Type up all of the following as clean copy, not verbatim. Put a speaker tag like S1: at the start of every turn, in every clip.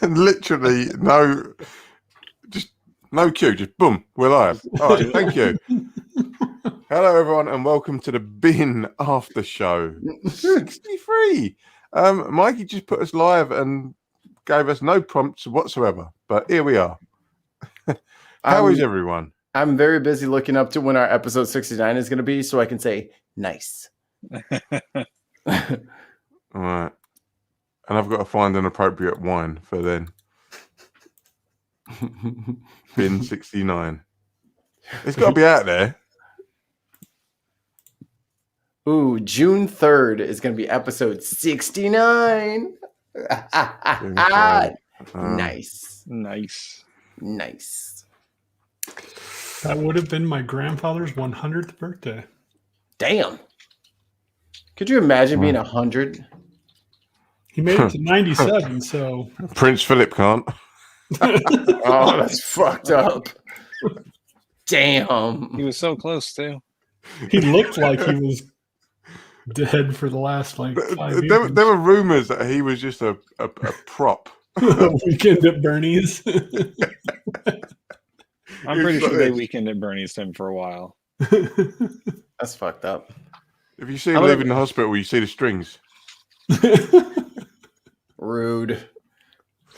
S1: Literally no cue, just boom, we're live. All right, thank you. Hello, everyone, and welcome to the Bin After Show 63. Mikey just put us live and gave us no prompts whatsoever, but here we are. How is everyone?
S2: I'm very busy looking up to when our episode 69 is going to be, so I can say nice.
S1: All right. And I've got to find an appropriate wine for then. Bin 69. It's got to be out there.
S2: Ooh, June 3rd is going to be episode 69. Nice.
S3: That would have been my grandfather's 100th birthday.
S2: Damn. Could you imagine being 100?
S3: He made it to 97, so...
S1: Prince Philip can't.
S2: Oh, that's fucked up. Damn.
S4: He was so close, too.
S3: He looked like he was dead for the last, 5 years.
S1: There were rumors that he was just a prop.
S3: A weekend at Bernie's.
S4: I'm pretty sure they weekend at Bernie's him for a while.
S2: That's fucked up.
S1: If you see him leaving the hospital, you see the strings.
S2: Rude.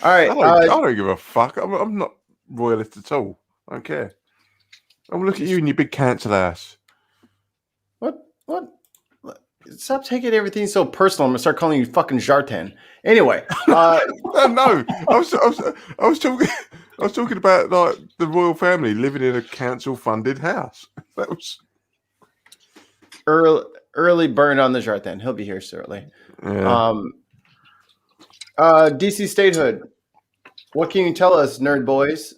S2: All right.
S1: I don't give a fuck. I'm not royalist at all. I don't care. I'm looking at you and your big cancel ass.
S2: What? Stop taking everything so personal. I'm gonna start calling you fucking Jartan. Anyway,
S1: no, I was talking about like the royal family living in a council-funded house. That was
S2: early burn on the Jartan. He'll be here shortly.
S1: Yeah.
S2: DC statehood. What can you tell us, nerd boys?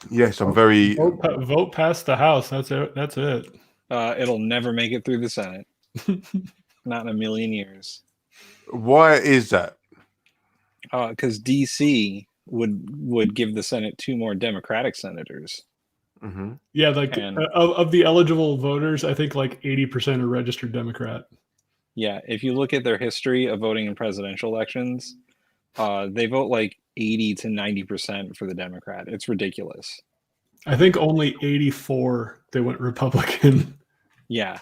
S1: Yes, I'm very
S3: vote past the House. That's it.
S4: It'll never make it through the Senate. Not in a million years.
S1: Why is that?
S4: Because DC would give the Senate 2 more Democratic senators.
S1: Mm-hmm.
S3: Yeah, of the eligible voters, I think 80% are registered Democrat.
S4: Yeah, if you look at their history of voting in presidential elections, they vote 80 to 90% for the Democrat. It's ridiculous.
S3: I think only 84 they went Republican.
S4: Yeah.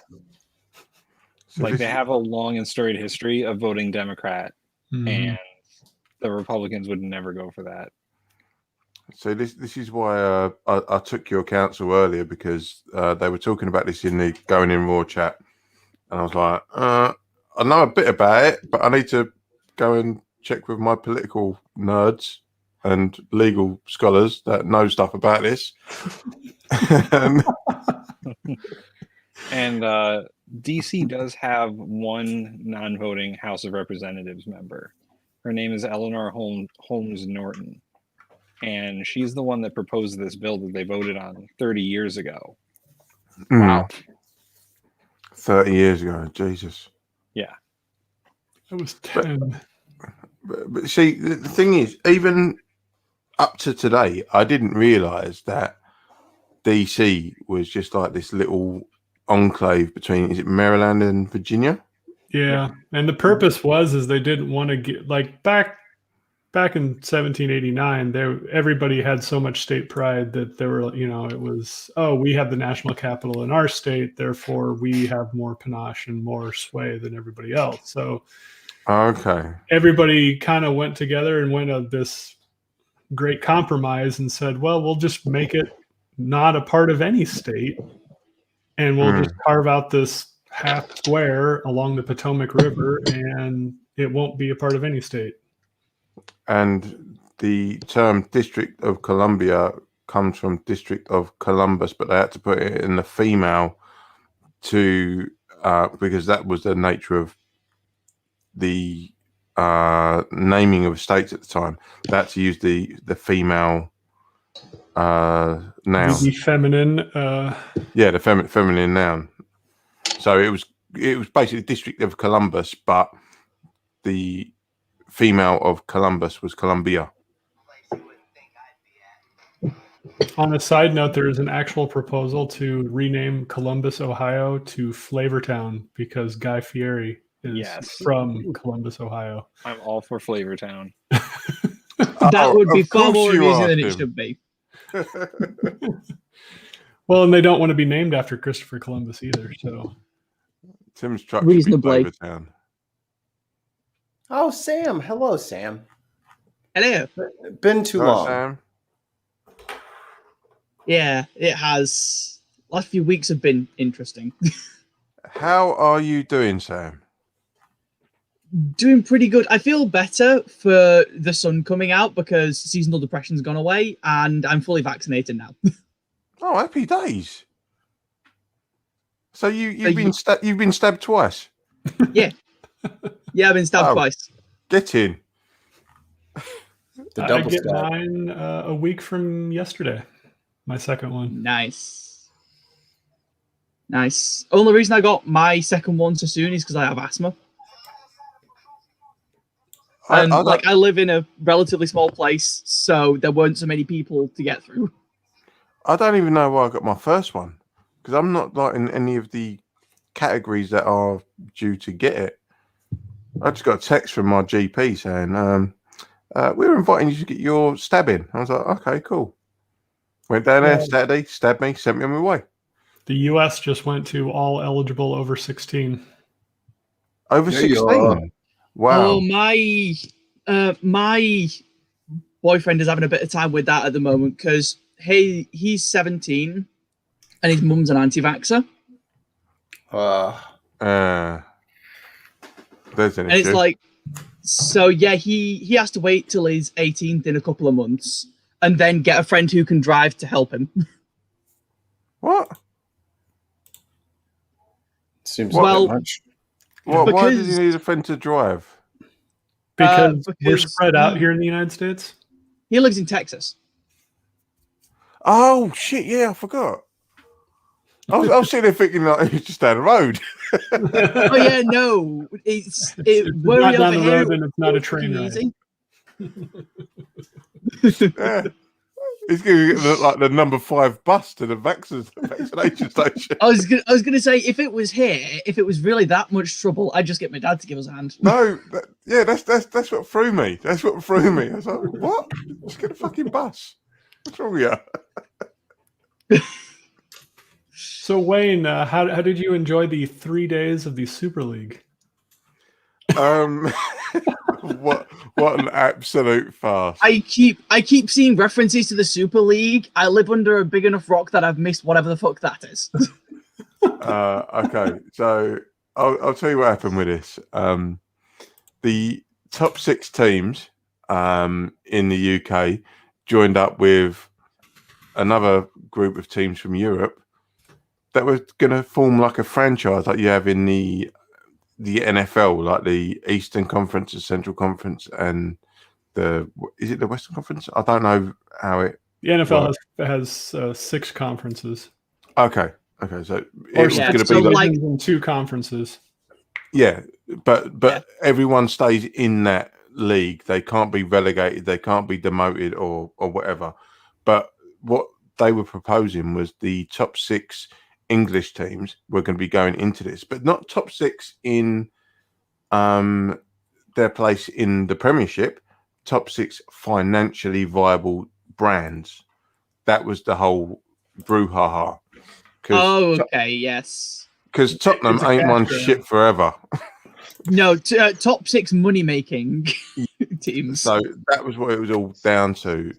S1: So
S4: they have a long and storied history of voting Democrat, and the Republicans would never go for that.
S1: So this is why I took your counsel earlier, because they were talking about this in the Going In Raw chat, and I was like, I know a bit about it, but I need to go and check with my political nerds and legal scholars that know stuff about this.
S4: And DC does have one non-voting House of Representatives member. Her name is Eleanor Holmes Norton. And she's the one that proposed this bill that they voted on 30 years ago.
S1: Wow. 30 years ago, Jesus.
S4: Yeah.
S3: I was 10.
S1: But see, the thing is, even up to today, I didn't realize that DC was just like this little enclave between, is it Maryland and Virginia?
S3: Yeah. And the purpose is they didn't want to get, back in 1789, everybody had so much state pride that there were, it was, we have the national capital in our state, therefore we have more panache and more sway than everybody else. So
S1: okay,
S3: everybody kind of went together and went on this great compromise and said, well, we'll just make it not a part of any state, and we'll just carve out this half square along the Potomac River, and it won't be a part of any state.
S1: And the term District of Columbia comes from District of Columbus, but they had to put it in the female because that was the nature of the naming of states at the time. They had to use the female noun.
S3: The feminine.
S1: The feminine noun. So it was basically District of Columbus, but the female of Columbus was Columbia.
S3: On a side note, there is an actual proposal to rename Columbus, Ohio to Flavortown because Guy Fieri is from Columbus, Ohio.
S4: I'm all for Flavortown.
S5: That would be
S1: of
S5: far
S1: course
S5: more
S1: you
S5: amusing
S1: are,
S5: than it
S1: Tim.
S5: should be.
S3: Well, and they don't want to be named after Christopher Columbus either. So
S1: Tim's truck should be
S5: Reasonably.
S1: Clover Town.
S2: Oh, Sam. Hello, Sam.
S5: Hello.
S2: Been too
S1: Right,
S2: long.
S1: Sam?
S5: Yeah, it has. Last few weeks have been interesting.
S1: How are you doing, Sam?
S5: Doing pretty good. I feel better for the sun coming out because seasonal depression's gone away and I'm fully vaccinated now.
S1: Oh, happy days. So you've
S5: So
S1: been stabbed twice.
S5: Yeah, I've been stabbed
S1: Oh.
S5: twice.
S1: Get in.
S2: The
S3: I
S2: double
S3: get
S2: stab.
S3: mine a week from yesterday. My second one.
S5: Nice. Only reason I got my second one so soon is because I have asthma. And I live in a relatively small place, so there weren't so many people to get through.
S1: I don't even know why I got my first one because I'm not like in any of the categories that are due to get it. I just got a text from my GP saying, we're inviting you to get your stabbing. I was like, okay, cool. Went down there Saturday, stabbed me, sent me on my way.
S3: The U.S. just went to all eligible over 16.
S1: Over
S2: There you
S1: 16.
S2: are.
S1: Wow.
S5: Oh, my boyfriend is having a bit of time with that at the moment because he's 17 and his mum's an anti-vaxxer.
S1: There's an
S5: And
S1: issue.
S5: it's like, so yeah, he has to wait till he's 18th in a couple of months and then get a friend who can drive to help him.
S1: What?
S2: Seems
S5: Well,
S2: a bit much.
S1: Why does
S5: Because-
S1: he need a friend to drive?
S3: Because we're
S5: because
S3: spread out here in the United States.
S5: He lives in Texas.
S1: Oh, shit. Yeah, I forgot. I was sitting there thinking like he's just down the road.
S5: Oh yeah, no, it's
S3: It's
S5: where
S3: not
S5: we
S3: down
S5: over
S3: the road
S5: here,
S3: and it's not a
S5: it's
S3: train
S5: fucking
S3: ride.
S5: easy.
S1: Yeah. He's going to look like the number 5 bus to the vaccination station.
S5: I was gonna say if it was here, if it was really that much trouble, I'd just get my dad to give us a hand.
S1: No, that's what threw me. That's what threw me. I was like, what? Just get a fucking bus. What's wrong with you?
S3: So Wayne, how did you enjoy the 3 days of the Super League?
S1: What an absolute farce.
S5: I keep seeing references to the Super League. I live under a big enough rock that I've missed whatever the fuck that is.
S1: Okay, so I'll tell you what happened with this. The top 6 teams in the UK joined up with another group of teams from Europe that were going to form like a franchise like you have in the NFL, like the Eastern Conference, the Central Conference, and is it the Western Conference? I don't know how it.
S3: The NFL has 6 conferences.
S1: Okay, so it
S3: Or
S1: was
S5: yeah,
S1: going to
S5: so
S1: be
S3: like,
S1: like,
S5: like-
S3: 2 conferences.
S1: yeah, but
S5: Yeah.
S1: everyone stays in that league. They can't be relegated. They can't be demoted or whatever. But what they were proposing was the top 6 English teams were going to be going into this, but not top 6 in their place in the Premiership. Top 6 financially viable brands. That was the whole brouhaha.
S5: Oh, okay, yes.
S1: Because Tottenham
S3: It's a
S1: ain't won
S3: cash grab.
S1: shit forever.
S5: No, top 6 money making teams.
S1: So that was what it was all down to.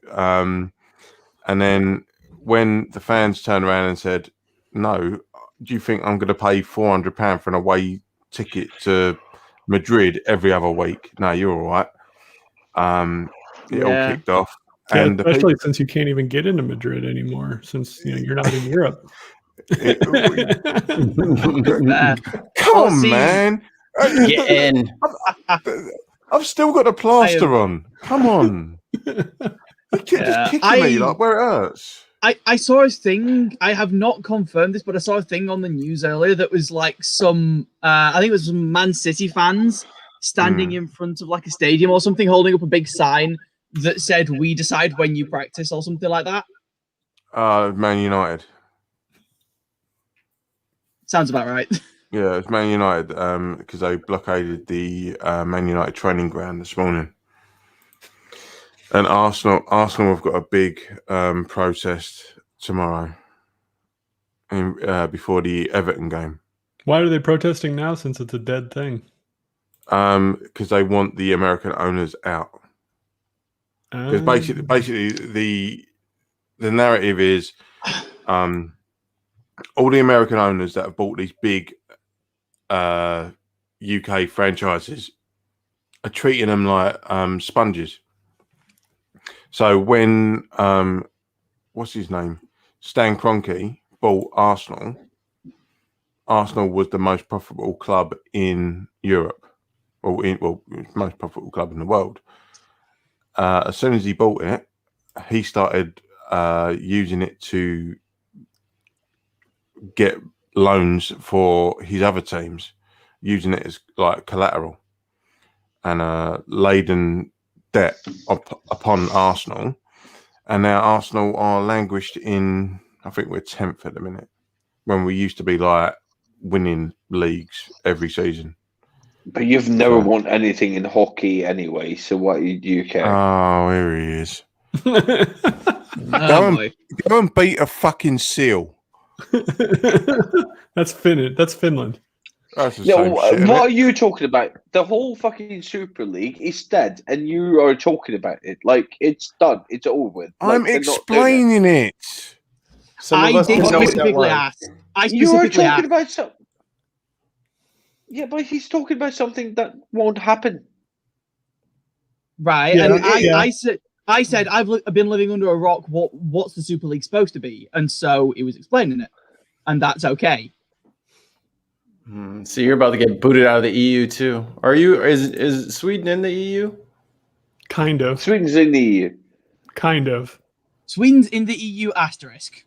S1: And then when the fans turned around and said, no, do you think I'm going to pay £400 for an away ticket to Madrid every other week? No, you're all right. It all kicked off.
S3: Yeah,
S1: And
S3: especially since you can't even get into Madrid anymore, since you're not in Europe.
S1: Come on,
S5: see,
S1: man.
S2: Get in.
S1: I've still got the plaster on. Come on. Just kicking me like where it hurts.
S5: I saw a thing. I have not confirmed this, but I saw a thing on the news earlier that was like some, I think it was some Man City fans standing in front of like a stadium or something, holding up a big sign that said, "We decide when you practice," or something like that.
S1: Man United.
S5: Sounds about right.
S1: Yeah, it's Man United because they blockaded the Man United training ground this morning. And Arsenal have got a big protest tomorrow before the Everton game.
S3: Why are they protesting now since it's a dead thing?
S1: Because they want the American owners out. Because basically the narrative is all the American owners that have bought these big UK franchises are treating them like sponges. So when what's his name? Stan Kroenke bought Arsenal. Arsenal was the most profitable club in Europe, most profitable club in the world. As soon as he bought it, he started using it to get loans for his other teams, using it as like collateral, and laden debt upon Arsenal. And now Arsenal are languished in, I think we're 10th at the minute, when we used to be like winning leagues every season.
S6: But you've never won anything in hockey anyway, so what do you care?
S1: Oh, here he is.
S5: Oh, boy.
S1: Go and beat a fucking seal.
S3: That's Finland. That's Finland.
S1: That's the
S6: Yeah,
S1: same
S6: what
S1: shit,
S6: are you talking about? The whole fucking Super League is dead, and you are talking about it like it's done. It's over with. Like,
S1: I'm
S6: they're not doing it.
S1: explaining it.
S2: Some of
S5: I
S2: us
S5: did
S2: don't know what that
S5: specifically
S2: was.
S5: ask. I
S6: You are
S5: specifically
S6: talking
S5: asked.
S6: about something. Yeah, but he's talking about something that won't happen.
S5: Right,
S3: Yeah,
S5: and
S3: yeah.
S5: I said I've been living under a rock. What's the Super League supposed to be? And so he was explaining it, and that's okay.
S2: So you're about to get booted out of the EU too. Are you? Is Sweden in the E EU?
S3: Kind of.
S6: Sweden's in the EU.
S3: Kind of.
S5: Sweden's in the EU asterisk.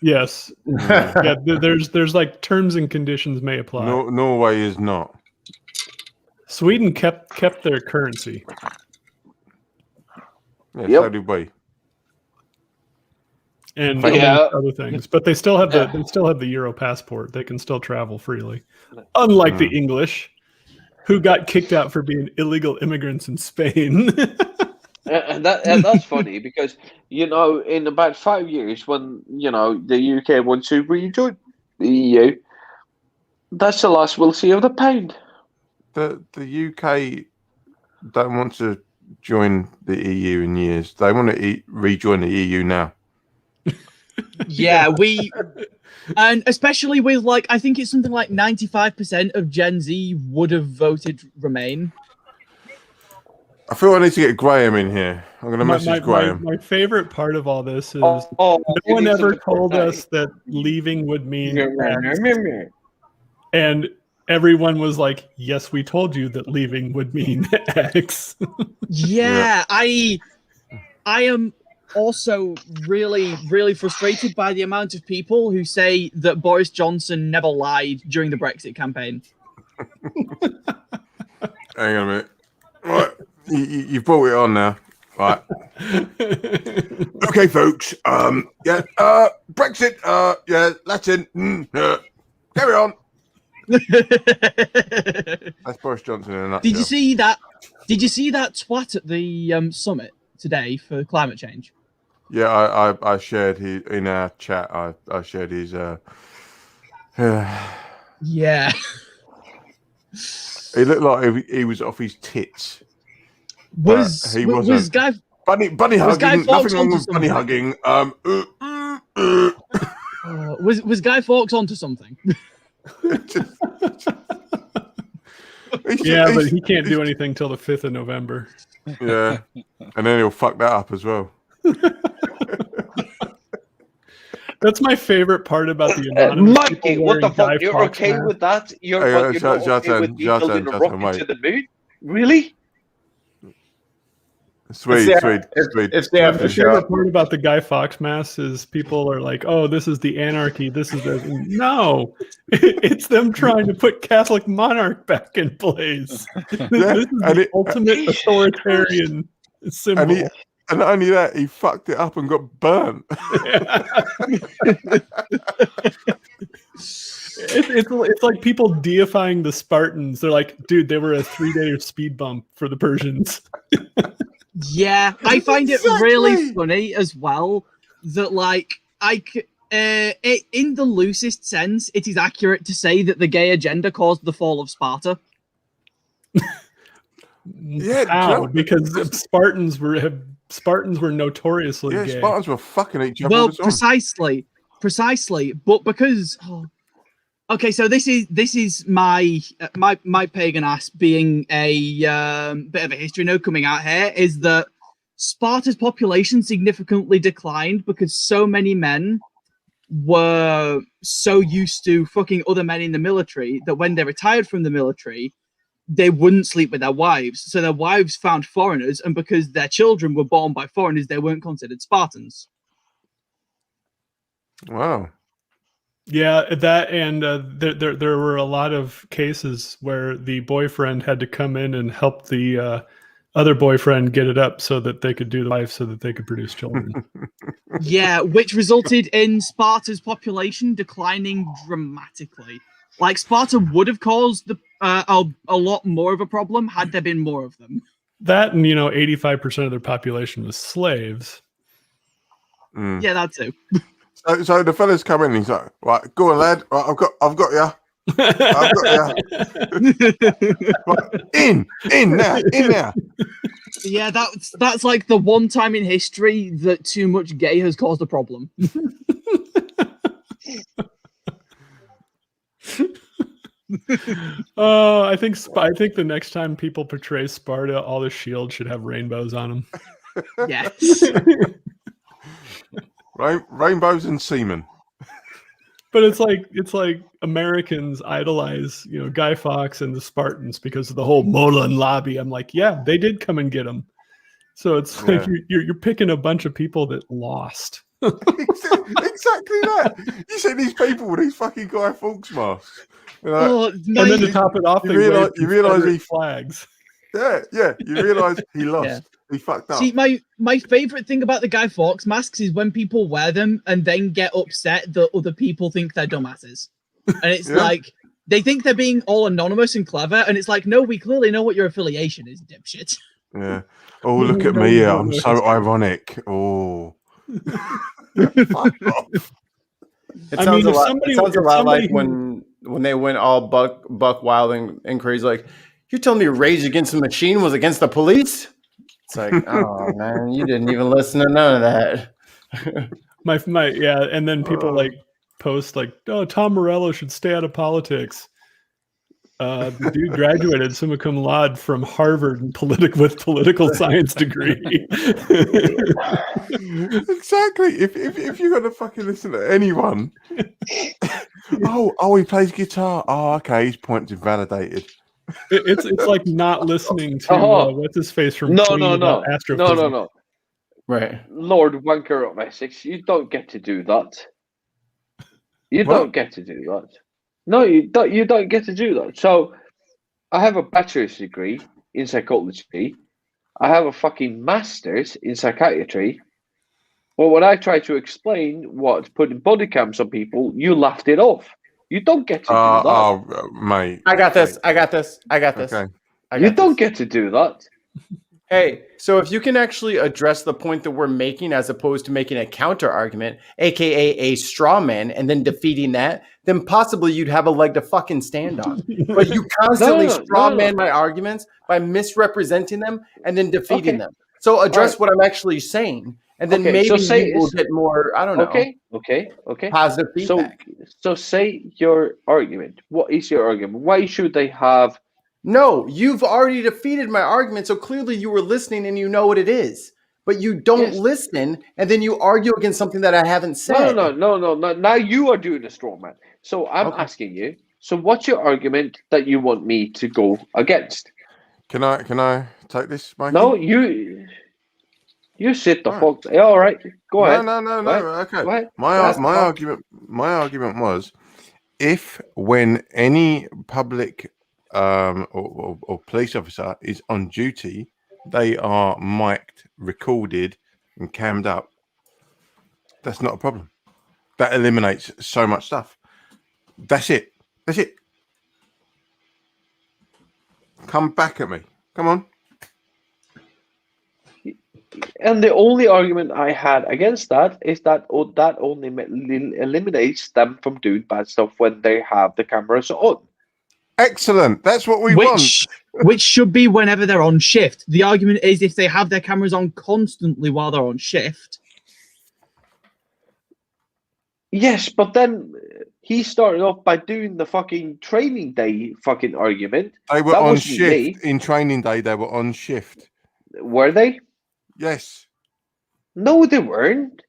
S3: Yes. Yeah. There's like terms and conditions may apply.
S1: Norway is not.
S3: Sweden kept their currency.
S1: Yeah,
S6: Yep.
S1: so did we.
S3: And
S6: Yeah.
S3: other things, but they still have the Euro passport. They can still travel freely, unlike the English, who got kicked out for being illegal immigrants in Spain.
S6: And that's funny because, in about 5 years when, the UK wants to rejoin the EU, that's the last we'll see of the pound.
S1: The UK don't want to join the EU in years. They want to rejoin the EU now.
S5: Yeah, and especially with I think it's something like 95% of Gen Z would have voted Remain.
S1: I feel I need to get Graham in here. I'm going to message Graham.
S3: My favorite part of all this is
S6: No
S3: no one ever told us that leaving would mean X. And everyone was like, yes, we told you that leaving would mean X.
S5: Yeah, I am also really, really frustrated by the amount of people who say that Boris Johnson never lied during the Brexit campaign.
S1: Hang on a minute. Right, you've brought it on now. Right. Okay, folks. Brexit. Latin. Carry on. That's Boris Johnson in a nutshell.
S5: Did you see that? Did you see that twat at the summit today for climate change?
S1: Yeah, I shared his in our chat. I shared his.
S5: Yeah.
S1: He looked like he was off his tits.
S5: Was Guy
S1: Bunny
S5: was Guy
S1: hugging?
S5: Fawkes
S1: Nothing wrong
S5: onto
S1: with bunny
S5: something?
S1: hugging.
S5: Was Guy Fawkes onto something?
S3: Yeah, but he can't do anything till the 5th of November.
S1: Yeah, and then he'll fuck that up as well.
S3: That's my favorite part about the anonymous
S6: Mikey,
S3: people
S6: what the
S3: wearing Guy
S6: fuck? You're
S3: Fawkes
S6: okay
S3: masks.
S6: with that? You're
S1: Hey,
S6: not okay with me building a rocket to the moon? Really?
S1: Sweet.
S2: It's the
S3: My
S2: after show.
S3: favorite part about the Guy Fawkes mask is people are like, "Oh, this is the anarchy. This is the no, it's them trying to put Catholic monarch back in place. This is the ultimate authoritarian symbol."
S1: And not only that, he fucked it up and got burnt.
S3: It's like people deifying the Spartans. They're like, dude, they were a 3-day speed bump for the Persians.
S5: Yeah, I find it really funny as well that, like, in the loosest sense, it is accurate to say that the gay agenda caused the fall of Sparta.
S1: Yeah,
S3: How? Because Spartans were notoriously gay.
S1: Spartans were fucking each other all
S5: Well,
S1: the time.
S5: precisely, but because okay, so this is my pagan ass being a bit of a history note coming out here is that Sparta's population significantly declined because so many men were so used to fucking other men in the military that when they retired from the military, they wouldn't sleep with their wives. So their wives found foreigners, and because their children were born by foreigners, they weren't considered Spartans.
S1: Wow.
S3: Yeah, that and there were a lot of cases where the boyfriend had to come in and help the other boyfriend get it up so that they could do the wife so that they could produce children.
S5: Yeah, which resulted in Sparta's population declining dramatically. Like, Sparta would have caused a lot more of a problem had there been more of them.
S3: That and 85% of their population was slaves.
S1: Mm.
S5: Yeah, that too.
S1: So the fella's come in and he's like, right, go on, lad. Right, I've got you. I've got you. Right, in now.
S5: Yeah, that's like the one time in history that too much gay has caused a problem.
S3: Oh, I think the next time people portray Sparta, all the shields should have rainbows on them.
S5: Yes.
S1: Rainbows and semen.
S3: But it's like Americans idolize, Guy Fawkes and the Spartans because of the whole Molan lobby. I'm like, yeah, they did come and get them. So it's like you're picking a bunch of people that lost.
S1: Exactly that. You see these people with these fucking Guy Fawkes masks.
S3: And then to top it off,
S1: you realize he
S3: flags.
S1: Yeah. You realize he lost. Yeah. He fucked up.
S5: See, my favorite thing about the Guy Fawkes masks is when people wear them and then get upset that other people think they're dumbasses. And it's like, they think they're being all anonymous and clever. And it's like, no, we clearly know what your affiliation is, dipshit.
S1: Yeah. Oh, look at me. Yeah, I'm so ironic. Oh. Fuck off.
S2: It sounds a lot like when they went all buck wild and crazy. Like, you're telling me Rage Against the Machine was against the police? It's like, oh man, you didn't even listen to none of that.
S3: And then people like post like, oh, Tom Morello should stay out of politics. The dude graduated summa cum laude from Harvard with political science degree.
S1: Exactly. If you're gonna fucking listen to anyone, oh, he plays guitar. Oh, okay, his point's invalidated.
S3: It's like not listening to what's his face from
S6: No.
S2: Right,
S6: Lord Wanker of Essex, you don't get to do that. You don't get to do that. No, you don't get to do that. So, I have a bachelor's degree in psychology. I have a fucking master's in psychiatry. Well, when I tried to explain what putting body cams on people, you laughed it off. You don't get to do that.
S1: Oh, mate.
S2: I got this.
S1: Okay.
S6: You don't get to do that.
S2: Hey, so if you can actually address the point that we're making as opposed to making a counter argument, aka a straw man, and then defeating that, then possibly you'd have a leg to fucking stand on. But you constantly straw man my arguments by misrepresenting them and then defeating them. So address what I'm actually saying, and then maybe you will get more, I don't know.
S6: Okay.
S2: Positive feedback.
S6: So say your argument. What is your argument? Why should they have...
S2: No, you've already defeated my argument, so clearly you were listening and you know what it is. But you don't listen, and then you argue against something that I haven't said.
S6: No. Now you are doing a straw man. So I'm asking you, so what's your argument that you want me to go against?
S1: Can I take this, Mike?
S6: No, you sit the fuck... Yeah, all right, go ahead.
S1: No. Okay. Go ahead. My argument was, if when any public or police officer is on duty, they are mic'd, recorded, and cammed up, that's not a problem. That eliminates so much stuff. That's it.
S6: You And the only argument I had against that is that that only eliminates them from doing bad stuff when they have the cameras on.
S1: Excellent. That's what we want.
S5: Which should be whenever they're on shift. The argument is if they have their cameras on constantly while they're on shift.
S6: Yes, but then he started off by doing the fucking training day fucking argument.
S1: They were
S6: That
S1: on
S6: wasn't me.
S1: shift in training day. They were on shift.
S6: Were they?
S1: Yes.
S6: No, they weren't.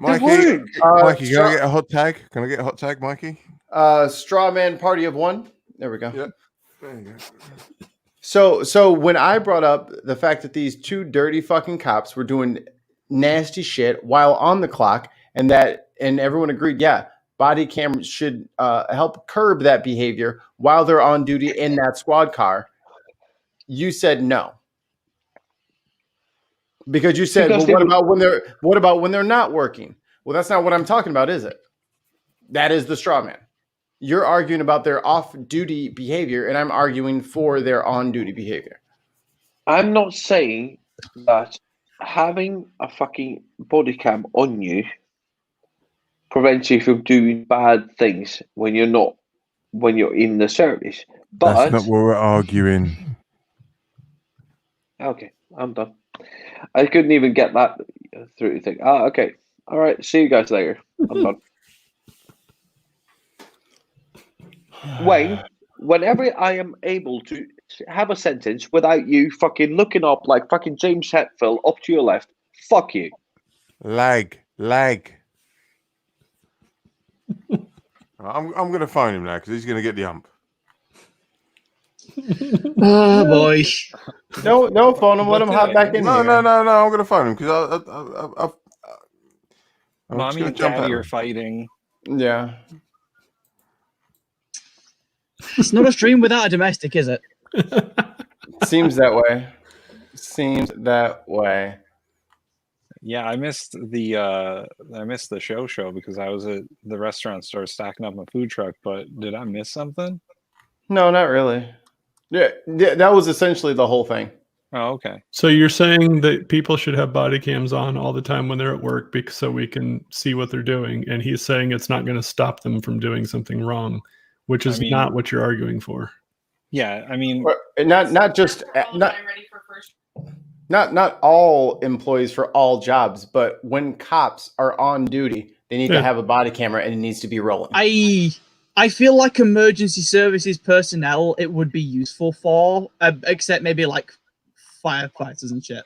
S1: Mikey,
S6: weren't.
S1: Mikey, can I get a hot tag? Can I get a hot tag, Mikey?
S2: Straw man party of one. There we go.
S1: Yep. There you go.
S2: So when I brought up the fact that these two dirty fucking cops were doing nasty shit while on the clock, and everyone agreed, yeah, body cameras should help curb that behavior while they're on duty in that squad car. You said no. Because you said, well, what about when they're not working? Well, that's not what I'm talking about, is it? That is the straw man. You're arguing about their off-duty behavior, and I'm arguing for their on-duty behavior.
S6: I'm not saying that having a fucking body cam on you prevents you from doing bad things when you're in the service. But
S1: That's not what we're arguing.
S6: Okay, I'm done. I couldn't even get that through the thing. Okay. All right. See you guys later. I'm done. Wayne, whenever I am able to have a sentence without you fucking looking up like fucking James Hetfield up to your left, fuck you.
S1: Lag. I'm going to phone him now because he's going to get the ump.
S5: Oh boy.
S2: No, phone him. Let him hop back in.
S1: No. I'm going to phone him because
S4: Mommy and Daddy are fighting.
S2: Yeah.
S5: It's not a stream without a domestic, is it?
S2: Seems that way.
S4: Yeah, I missed the show because I was at the restaurant store stacking up my food truck. But did I miss something?
S2: No, not really. Yeah, that was essentially the whole thing.
S4: Oh, okay.
S3: So you're saying that people should have body cams on all the time when they're at work so we can see what they're doing, and he's saying it's not going to stop them from doing something wrong, which is not what you're arguing for.
S4: Yeah, I mean,
S2: not all employees for all jobs, but when cops are on duty, they need to have a body camera and it needs to be rolling.
S5: I feel like emergency services personnel it would be useful for, except maybe like firefighters and shit,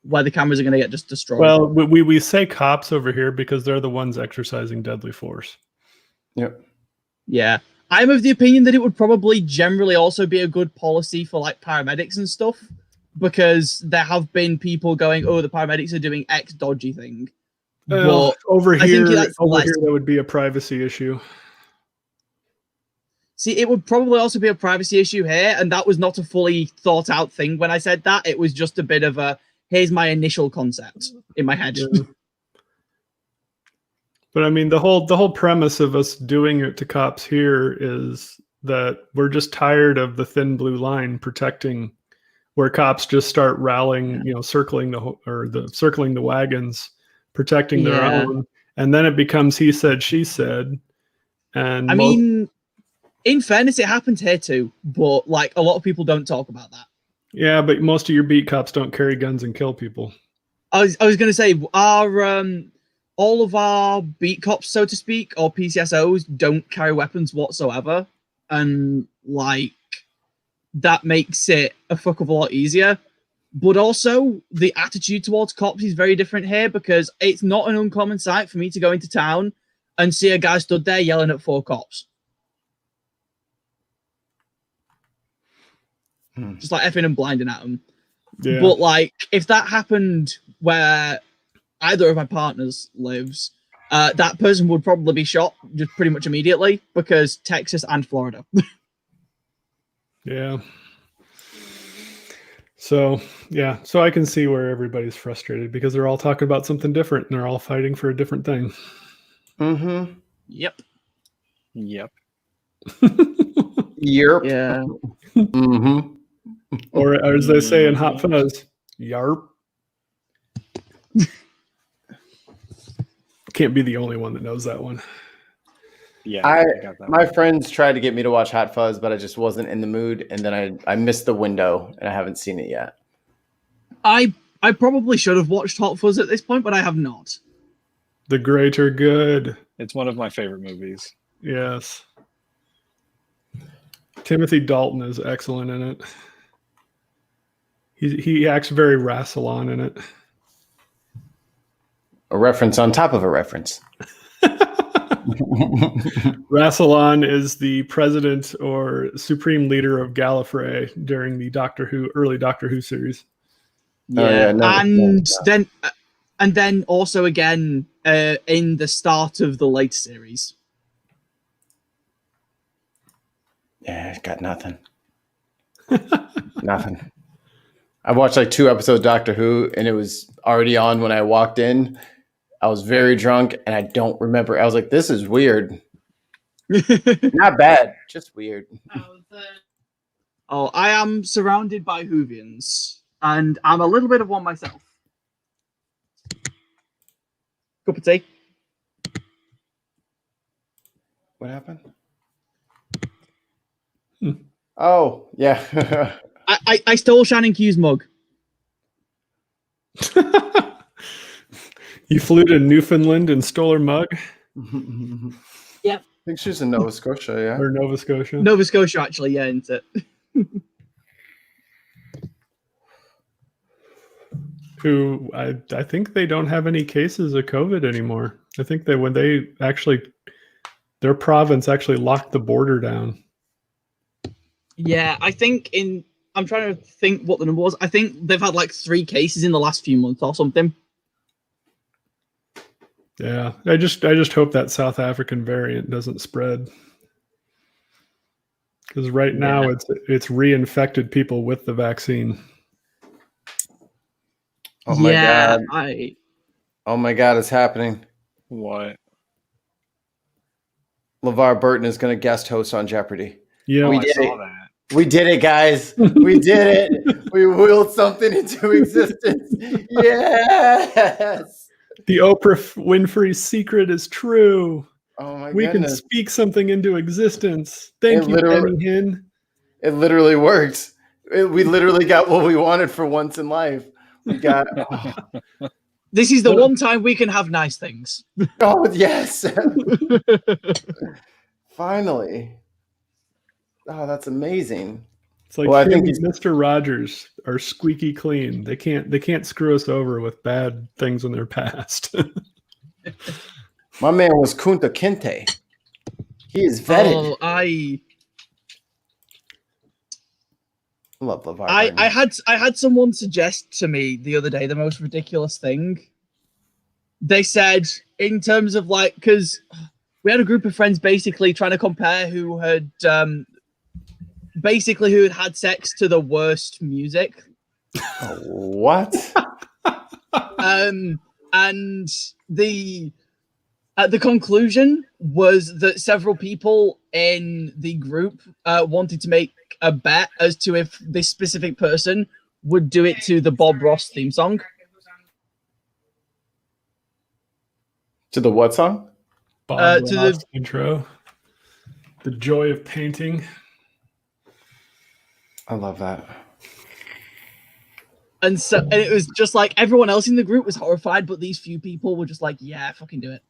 S5: where the cameras are going to get just destroyed.
S3: Well, we say cops over here because they're the ones exercising deadly force.
S2: Yep.
S5: Yeah. I'm of the opinion that it would probably generally also be a good policy for like paramedics and stuff, because there have been people going, oh, the paramedics are doing X dodgy thing. But
S3: over here, that would be a privacy issue.
S5: See, it would probably also be a privacy issue here, and that was not a fully thought out thing when I said that. It was just a bit of a, here's my initial concept in my head.
S3: Yeah. But I mean, the whole premise of us doing it to cops here is that we're just tired of the thin blue line protecting, where cops just start rallying, circling the wagons, protecting their own, and then it becomes he said, she said. And
S5: I mean, in fairness, it happens here too, but like a lot of people don't talk about that.
S3: Yeah, but most of your beat cops don't carry guns and kill people.
S5: I was going to say, all of our beat cops, so to speak, or PCSOs, don't carry weapons whatsoever, and like that makes it a fuck of a lot easier. But also, the attitude towards cops is very different here, because it's not an uncommon sight for me to go into town and see a guy stood there yelling at 4 cops. Just like effing and blinding at them. Yeah. But like, if that happened where either of my partners lives, that person would probably be shot just pretty much immediately, because Texas and Florida.
S3: Yeah. So I can see where everybody's frustrated, because they're all talking about something different and they're all fighting for a different thing.
S2: Mm-hmm.
S5: Yep.
S2: Yep.
S5: Yeah.
S2: Mm-hmm.
S3: Or as they say in Hot Fuzz, yarp. Can't be the only one that knows that one.
S4: Yeah, I got that.
S2: My friends tried to get me to watch Hot Fuzz, but I just wasn't in the mood, and then I missed the window, and I haven't seen it yet.
S5: I probably should have watched Hot Fuzz at this point, but I have not.
S3: The Greater Good.
S4: It's one of my favorite movies.
S3: Yes. Timothy Dalton is excellent in it. He acts very Rassilon in it.
S2: A reference on top of a reference.
S3: Rassilon is the president or supreme leader of Gallifrey during the early Doctor Who series.
S5: Yeah, and then also again in the start of the late series.
S2: Yeah, I got nothing. Nothing. I watched like 2 episodes of Doctor Who, and it was already on when I walked in. I was very drunk, and I don't remember. I was like, this is weird. Not bad, just weird.
S5: Oh, I am surrounded by Whovians, and I'm a little bit of one myself. Cup of tea.
S2: What happened? Oh, yeah.
S5: I stole Shannon Q's mug.
S3: You flew to Newfoundland and stole her mug?
S5: Yep.
S2: I think she's in Nova Scotia, yeah.
S3: Or Nova Scotia?
S5: Nova Scotia, actually, yeah, isn't it?
S3: Who I think they don't have any cases of COVID anymore. I think that their province actually locked the border down.
S5: Yeah, I think I'm trying to think what the number was. I think they've had like 3 cases in the last few months or something.
S3: Yeah, I just hope that South African variant doesn't spread. Because right now it's reinfected people with the vaccine.
S2: Oh my God.
S5: Oh
S2: my God, it's happening.
S4: What?
S2: LeVar Burton is going to guest host on Jeopardy.
S3: Yeah,
S2: we did it. We did it, guys. We did it. We willed something into existence. Yes.
S3: The Oprah Winfrey secret is true.
S2: Oh my
S3: We
S2: goodness.
S3: can speak something into existence. Thank you, Benny Hinn.
S2: It literally worked. We literally got what we wanted for once in life. We got.
S5: This is the one time we can have nice things.
S2: Oh yes. Finally. Oh, that's amazing.
S3: It's like
S2: I think
S3: Mr. Rogers are squeaky clean. They can't screw us over with bad things in their past.
S2: My man was Kunta Kinte. He is vetted.
S5: Oh, I
S2: love LeVar.
S5: I had someone suggest to me the other day the most ridiculous thing. They said in terms of like, because we had a group of friends basically trying to compare who had had sex to the worst music.
S2: What?
S5: And the conclusion was that several people in the group wanted to make a bet as to if this specific person would do it to the Bob Ross theme song.
S2: To the what song?
S3: Bob Ross intro. The joy of painting.
S2: I love that.
S5: And it was just like everyone else in the group was horrified, but these few people were just like, yeah, fucking do it.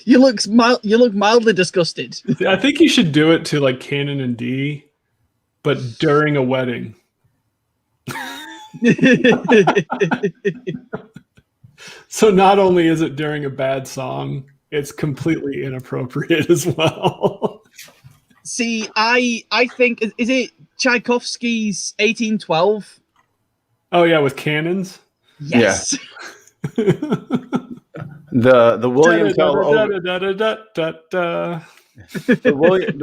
S5: You look mildly disgusted.
S3: I think you should do it to like Canon and D, but during a wedding. So not only is it during a bad song, it's completely inappropriate as well.
S5: See, I think is it Tchaikovsky's 1812?
S3: Oh yeah, with cannons.
S5: Yes.
S2: Yeah. The William Tell the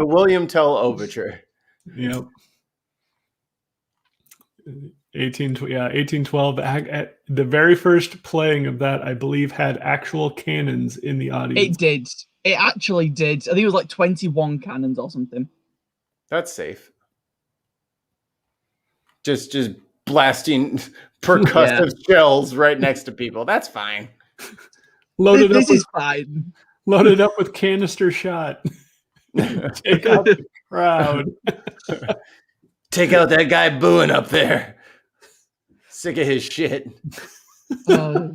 S2: William Tell overture.
S3: Yep. 1812. The very first playing of that, I believe, had actual cannons in the audience.
S5: It did. It actually did. I think it was like 21 cannons or something.
S2: That's safe. Just blasting percussive shells right next to people. That's fine.
S3: Loaded
S5: This
S3: up
S5: is fine.
S3: loaded up with canister shot. Take out the crowd.
S2: Take out that guy booing up there. Sick of his shit.
S5: Doing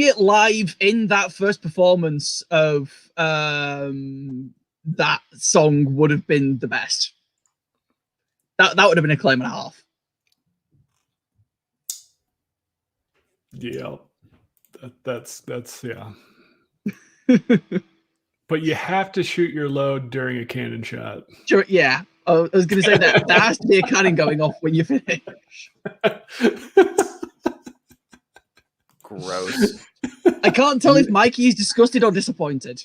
S5: it live in that first performance of that song would have been the best. That would have been a claim and a half.
S3: Yeah, that's yeah. But you have to shoot your load during a cannon shot.
S5: Sure, yeah. I was going to say that there has to be a cannon going off when you finish.
S2: Gross.
S5: I can't tell if Mikey is disgusted or disappointed.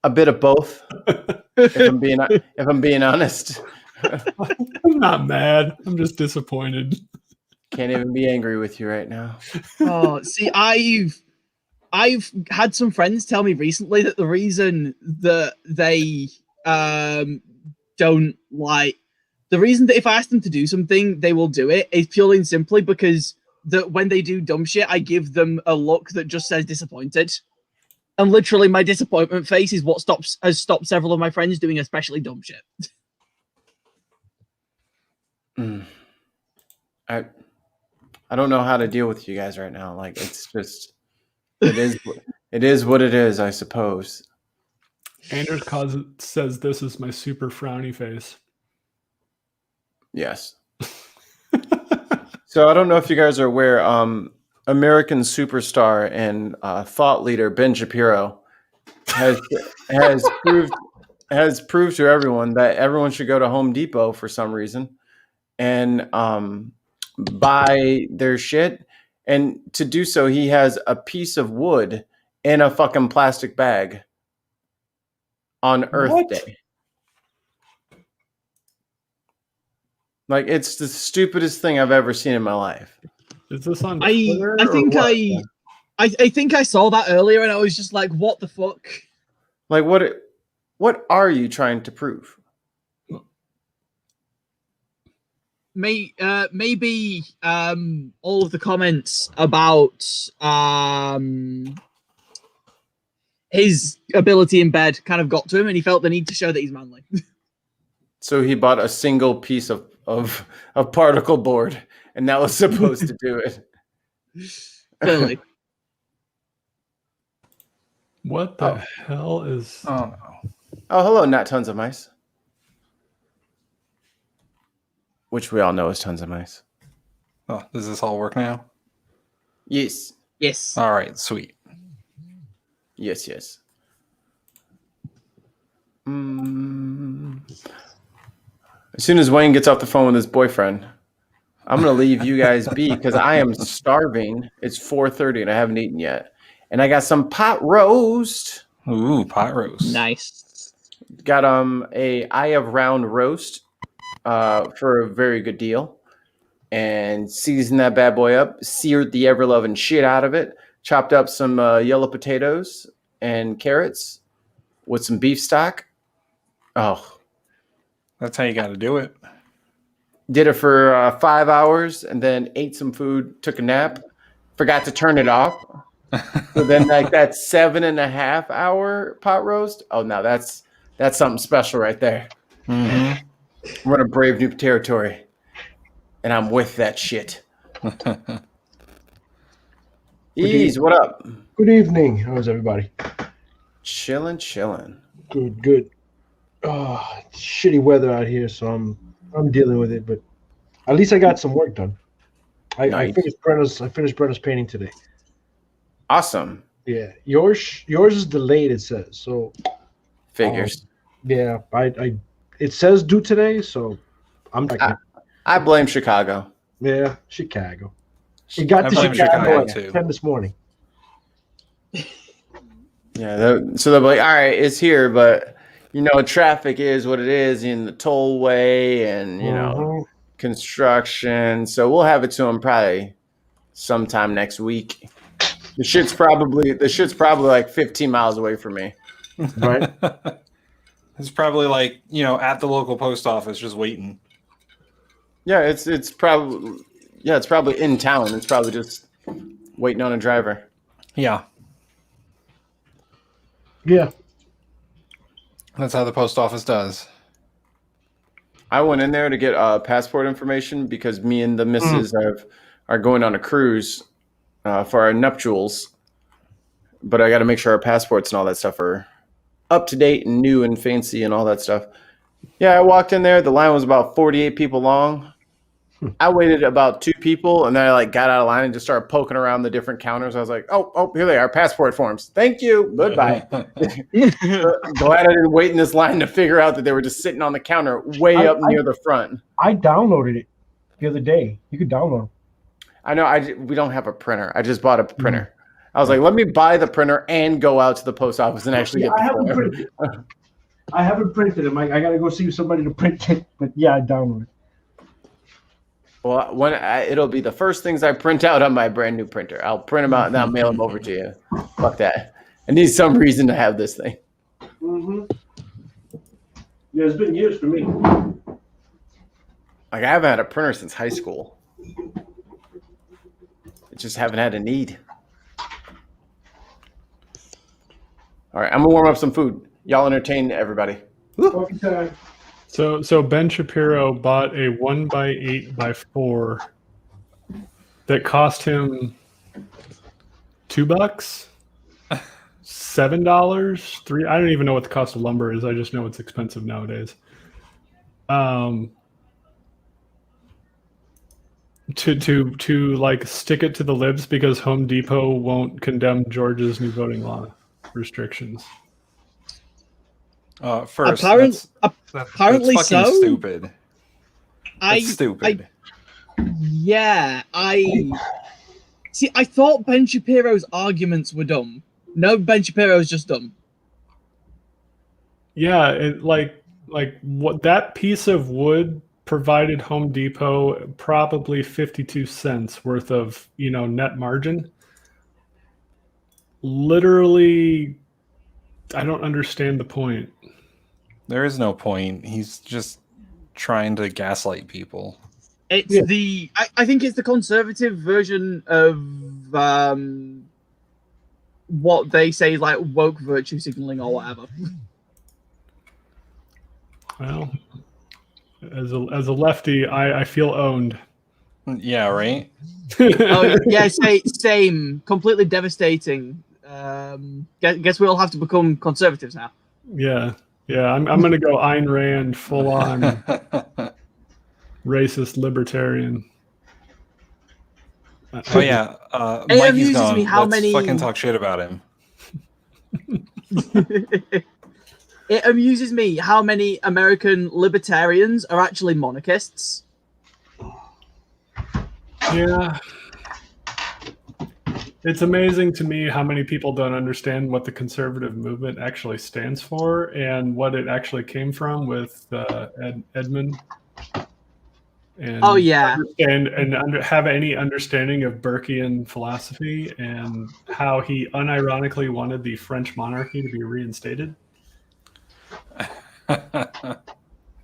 S2: A bit of both. If I'm being honest.
S3: I'm not mad. I'm just disappointed.
S2: Can't even be angry with you right now.
S5: Oh, see, I've had some friends tell me recently that the reason that they don't like the reason that if I ask them to do something, they will do it is purely and simply because that when they do dumb shit, I give them a look that just says disappointed. And literally my disappointment face is what has stopped several of my friends doing especially dumb shit.
S2: I don't know how to deal with you guys right now. Like it's just it is what it is, I suppose.
S3: Anders says this is my super frowny face.
S2: Yes. So I don't know if you guys are aware, American superstar and thought leader Ben Shapiro has proved to everyone that everyone should go to Home Depot for some reason and buy their shit. And to do so, he has a piece of wood in a fucking plastic bag on Earth Day. Like, it's the stupidest thing I've ever seen in my life.
S3: Is this on
S5: Twitter? I think I saw that earlier and I was just like, what the fuck?
S2: Like, what are you trying to prove?
S5: Maybe all of the comments about his ability in bed kind of got to him and he felt the need to show that he's manly.
S2: So he bought a single piece of particle board and that was supposed to do it.
S5: Clearly.
S3: What the hell is...
S4: Oh, no.
S2: Oh, hello, not Tons of Mice. Which we all know is Tons of Mice.
S4: Oh, does this all work now?
S2: Yes.
S5: Yes.
S4: All right, sweet.
S2: Yes. As soon as Wayne gets off the phone with his boyfriend, I'm going to leave you guys be because I am starving. It's 4:30 and I haven't eaten yet. And I got some pot roast.
S4: Ooh, pot roast.
S5: Nice.
S2: Got a eye of round roast for a very good deal. And seasoned that bad boy up. Seared the ever-loving shit out of it. Chopped up some yellow potatoes and carrots with some beef stock. Oh.
S4: That's how you got to do it.
S2: Did it for 5 hours and then ate some food, took a nap, forgot to turn it off. So then like that 7.5 hour pot roast. Oh, no, that's something special right there.
S4: Mm-hmm.
S2: We're in a brave new territory. And I'm with that shit. Ease, what up?
S7: Good evening. How's everybody?
S2: Chilling.
S7: Good. Oh, shitty weather out here, so I'm dealing with it, but at least I got some work done. I finished Brenna's painting today.
S2: Awesome.
S7: Yeah. Yours is delayed, it says. So
S2: Figures.
S7: Yeah, it says due today, so I'm
S2: I blame Chicago.
S7: Yeah, Chicago. It got to Chicago at 10 this morning.
S2: Yeah, so they'll be like, all right, it's here, but traffic is what it is in the tollway and construction. So we'll have it to them probably sometime next week. The shit's probably like 15 miles away from me.
S7: Right?
S4: It's probably like, at the local post office just waiting.
S2: Yeah, it's probably in town. It's probably just waiting on a driver.
S4: Yeah.
S7: Yeah.
S4: That's how the post office does.
S2: I went in there to get passport information because me and the missus are going on a cruise for our nuptials. But I got to make sure our passports and all that stuff are up to date and new and fancy and all that stuff. Yeah, I walked in there. The line was about 48 people long. I waited about 2 people, and then I got out of line and just started poking around the different counters. I was like, oh, here they are, passport forms. Thank you. Goodbye. Glad I didn't wait in this line to figure out that they were just sitting on the counter way up near the front.
S7: I downloaded it the other day. You could download.
S2: I know. We don't have a printer. I just bought a printer. I was like, let me buy the printer and go out to the post office and actually get the form.
S7: I haven't printed them. I got to go see somebody to print it. But yeah, I downloaded it.
S2: Well, it'll be the first things I print out on my brand new printer. I'll print them out and I'll mail them over to you. Fuck that. I need some reason to have this thing.
S7: Mm-hmm. Yeah, it's been years for me.
S2: I haven't had a printer since high school. I just haven't had a need. All right, I'm gonna warm up some food. Y'all entertain everybody.
S7: Coffee time.
S3: So Ben Shapiro bought a 1x8x4 that cost him $2, $7, $3. I don't even know what the cost of lumber is. I just know it's expensive nowadays. To stick it to the libs because Home Depot won't condemn Georgia's new voting law restrictions.
S4: First,
S5: apparently
S4: that's fucking
S5: so.
S4: Stupid. That's stupid.
S5: I thought Ben Shapiro's arguments were dumb. No, Ben Shapiro's just dumb.
S3: Yeah, what that piece of wood provided Home Depot probably 52 cents worth of net margin. Literally, I don't understand the point.
S4: There is no point. He's just trying to gaslight people.
S5: It's I think it's the conservative version of what they say is like woke virtue signaling or whatever.
S3: Well, as a lefty, I feel owned.
S4: Yeah, right?
S5: Oh yeah, same. Completely devastating. Guess we all have to become conservatives now.
S3: Yeah. I'm going to go Ayn Rand, full on racist libertarian.
S4: Oh yeah,
S5: It
S4: Mikey's
S5: amuses
S4: gone.
S5: me how
S4: Let's
S5: many
S4: fucking talk shit about him.
S5: It amuses me how many American libertarians are actually monarchists.
S3: Yeah. It's amazing to me how many people don't understand what the conservative movement actually stands for and what it actually came from with Edmund. And
S5: Oh yeah,
S3: have any understanding of Burkean philosophy and how he unironically wanted the French monarchy to be reinstated.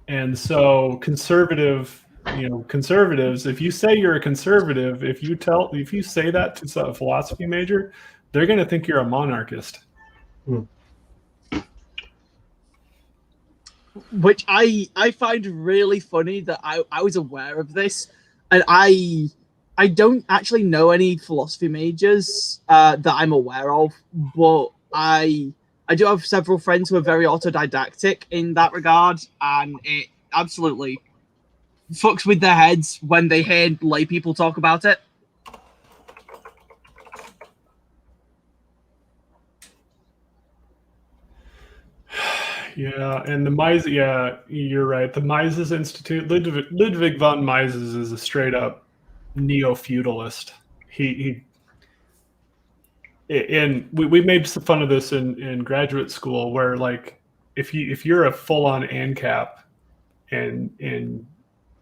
S3: And so conservatives, if you say you're a conservative, if you say that to a philosophy major, they're going to think you're a monarchist.
S5: Which I find really funny that I was aware of this, and I don't actually know any philosophy majors that I'm aware of, but I do have several friends who are very autodidactic in that regard, and it absolutely fucks with their heads when they hear lay people talk about it.
S3: Yeah, and the Mises, you're right. The Mises Institute, Ludwig von Mises is a straight up neo-feudalist. And we made some fun of this in graduate school, where like if you're a full-on ANCAP and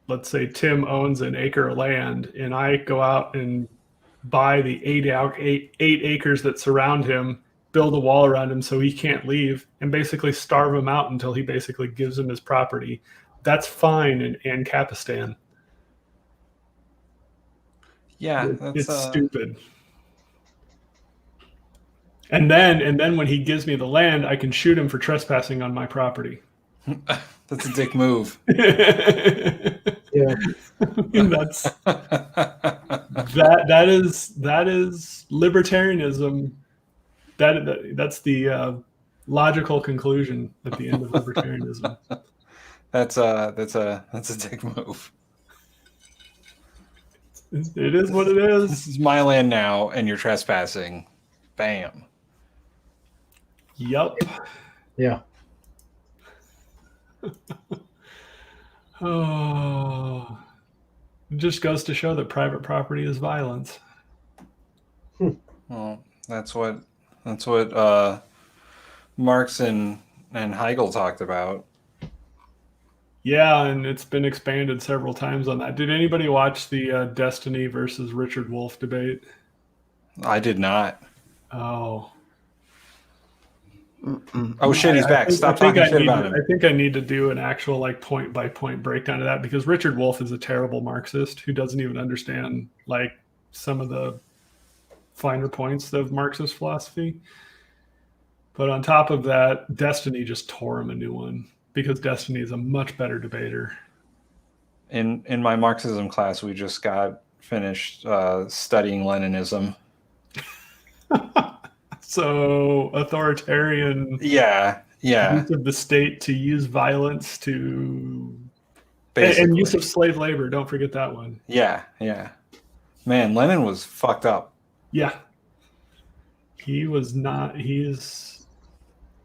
S3: let's say Tim owns an acre of land and I go out and buy the eight acres that surround him, build a wall around him so he can't leave, and basically starve him out until he basically gives him his property. That's fine in Ancapistan.
S4: Yeah,
S3: It's stupid. And then when he gives me the land, I can shoot him for trespassing on my property.
S4: That's a dick move.
S7: Yeah.
S3: That's that is libertarianism. That's the logical conclusion at the end of libertarianism.
S4: That's a dick move.
S3: It is what it is.
S4: This is my land now, and you're trespassing. Bam.
S3: Yup.
S7: Yeah.
S3: Oh, it just goes to show that private property is violence.
S4: Well, that's what Marx and Hegel talked about.
S3: Yeah, and it's been expanded several times on that. Did anybody watch the Destiny versus Richard Wolff debate?
S4: I did not.
S3: Oh.
S4: Oh shit, he's back. Stop talking shit about him.
S3: I think I need to do an actual like point by point breakdown of that, because Richard Wolff is a terrible Marxist who doesn't even understand like some of the finer points of Marxist philosophy. But on top of that, Destiny just tore him a new one, because Destiny is a much better debater.
S4: In my Marxism class, we just got finished studying Leninism.
S3: So authoritarian
S4: Yeah.
S3: use of the state to use violence to
S4: Basically.
S3: and use of slave labor. Don't forget that one.
S4: Yeah. Man, Lenin was fucked up.
S3: Yeah. He was not.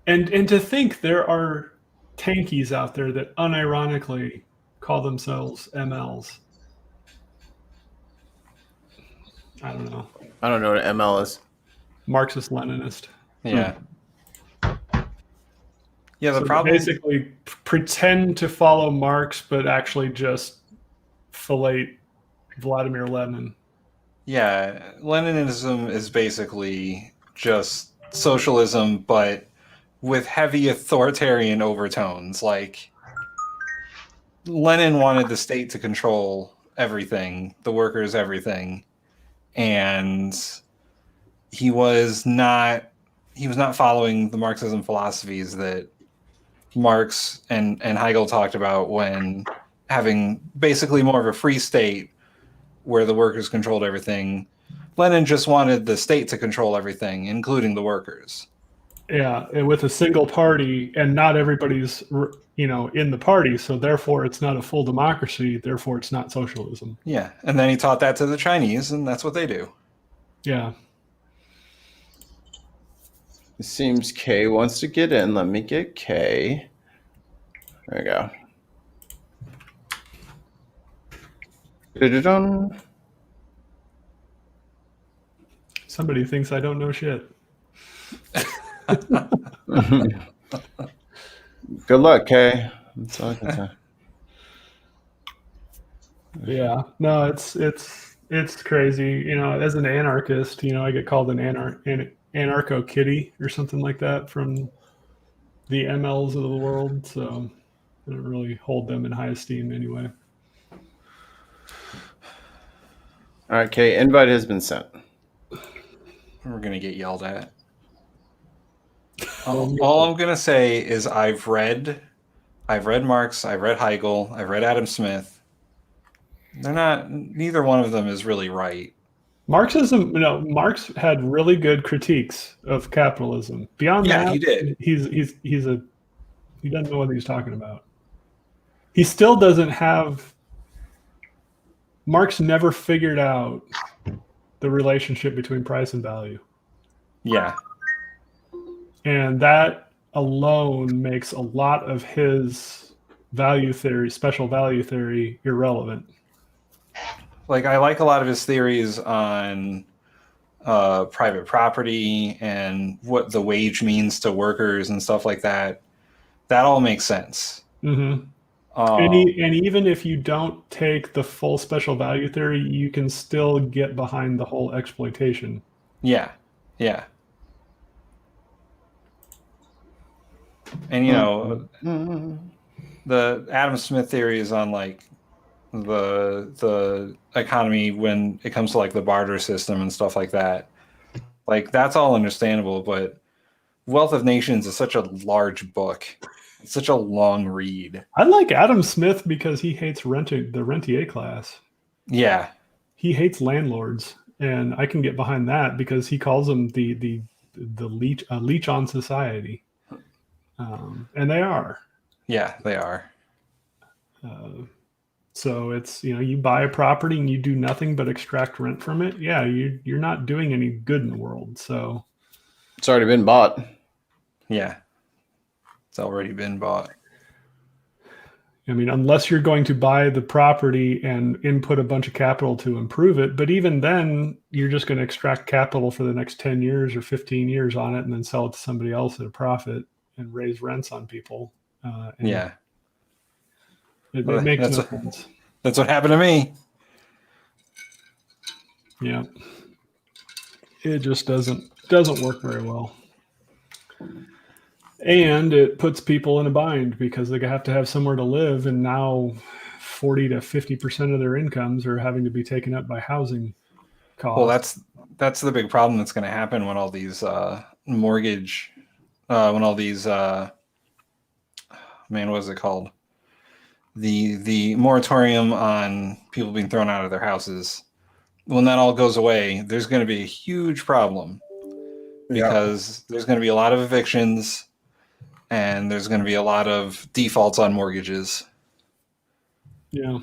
S3: And to think there are tankies out there that unironically call themselves MLs. I don't know.
S2: I don't know what ML is.
S3: Marxist-Leninist.
S4: Yeah. Yeah, the
S3: So
S4: problem
S3: basically pretend to follow Marx, but actually just fillet Vladimir Lenin.
S4: Yeah, Leninism is basically just socialism, but with heavy authoritarian overtones. Like, Lenin wanted the state to control everything, the workers, everything, and he was not following the Marxism philosophies that Marx and Hegel talked about when having basically more of a free state where the workers controlled everything. Lenin just wanted the state to control everything, including the workers.
S3: Yeah, and with a single party, and not everybody's in the party, so therefore it's not a full democracy, therefore it's not socialism.
S4: Yeah, and then he taught that to the Chinese, and that's what they do.
S3: Yeah.
S2: It seems Kay wants to get in. Let me get Kay. There we go. Da-da-dun.
S3: Somebody thinks I don't know shit.
S2: Good luck, Kay. That's all I can say.
S3: Yeah. No, it's crazy. As an anarchist, I get called an anarcho kitty or something like that from the MLs of the world. So I don't really hold them in high esteem anyway.
S2: All right, Kay. Invite has been sent.
S4: We're gonna get yelled at. All I'm gonna say is I've read Marx, I've read Hegel, I've read Adam Smith. Neither one of them is really right.
S3: Marxism, Marx had really good critiques of capitalism. Beyond that,
S4: he did.
S3: He doesn't know what he's talking about. He still doesn't have. Marx never figured out the relationship between price and value.
S4: Yeah.
S3: And that alone makes a lot of his value theory, special value theory, irrelevant.
S4: Like, I like a lot of his theories on private property and what the wage means to workers and stuff like that. That all makes sense.
S3: Mm-hmm. And even if you don't take the full special value theory, you can still get behind the whole exploitation.
S4: Yeah. And you know, the Adam Smith theory is on like the economy when it comes to like the barter system and stuff like that. Like that's all understandable, but Wealth of Nations is such a large book. It's such a long read.
S3: I like Adam Smith because he hates the rentier class.
S4: Yeah.
S3: He hates landlords, and I can get behind that because he calls them the leech on society. And they are.
S4: Yeah, they are.
S3: So it's, you buy a property and you do nothing but extract rent from it. Yeah, you're not doing any good in the world. So
S2: it's already been bought.
S4: Yeah, it's already been bought.
S3: I mean, unless you're going to buy the property and input a bunch of capital to improve it. But even then, you're just going to extract capital for the next 10 years or 15 years on it and then sell it to somebody else at a profit and raise rents on people.
S4: Yeah.
S3: It makes no sense.
S4: That's what happened to me.
S3: Yeah. It just doesn't work very well. And it puts people in a bind because they have to have somewhere to live, and now 40 to 50% of their incomes are having to be taken up by housing costs.
S4: Well, that's the big problem that's going to happen when all these mortgage, when all these what is it called? The moratorium on people being thrown out of their houses. When that all goes away, there's going to be a huge problem because there's going to be a lot of evictions. And there's going to be a lot of defaults on mortgages.
S3: Yeah.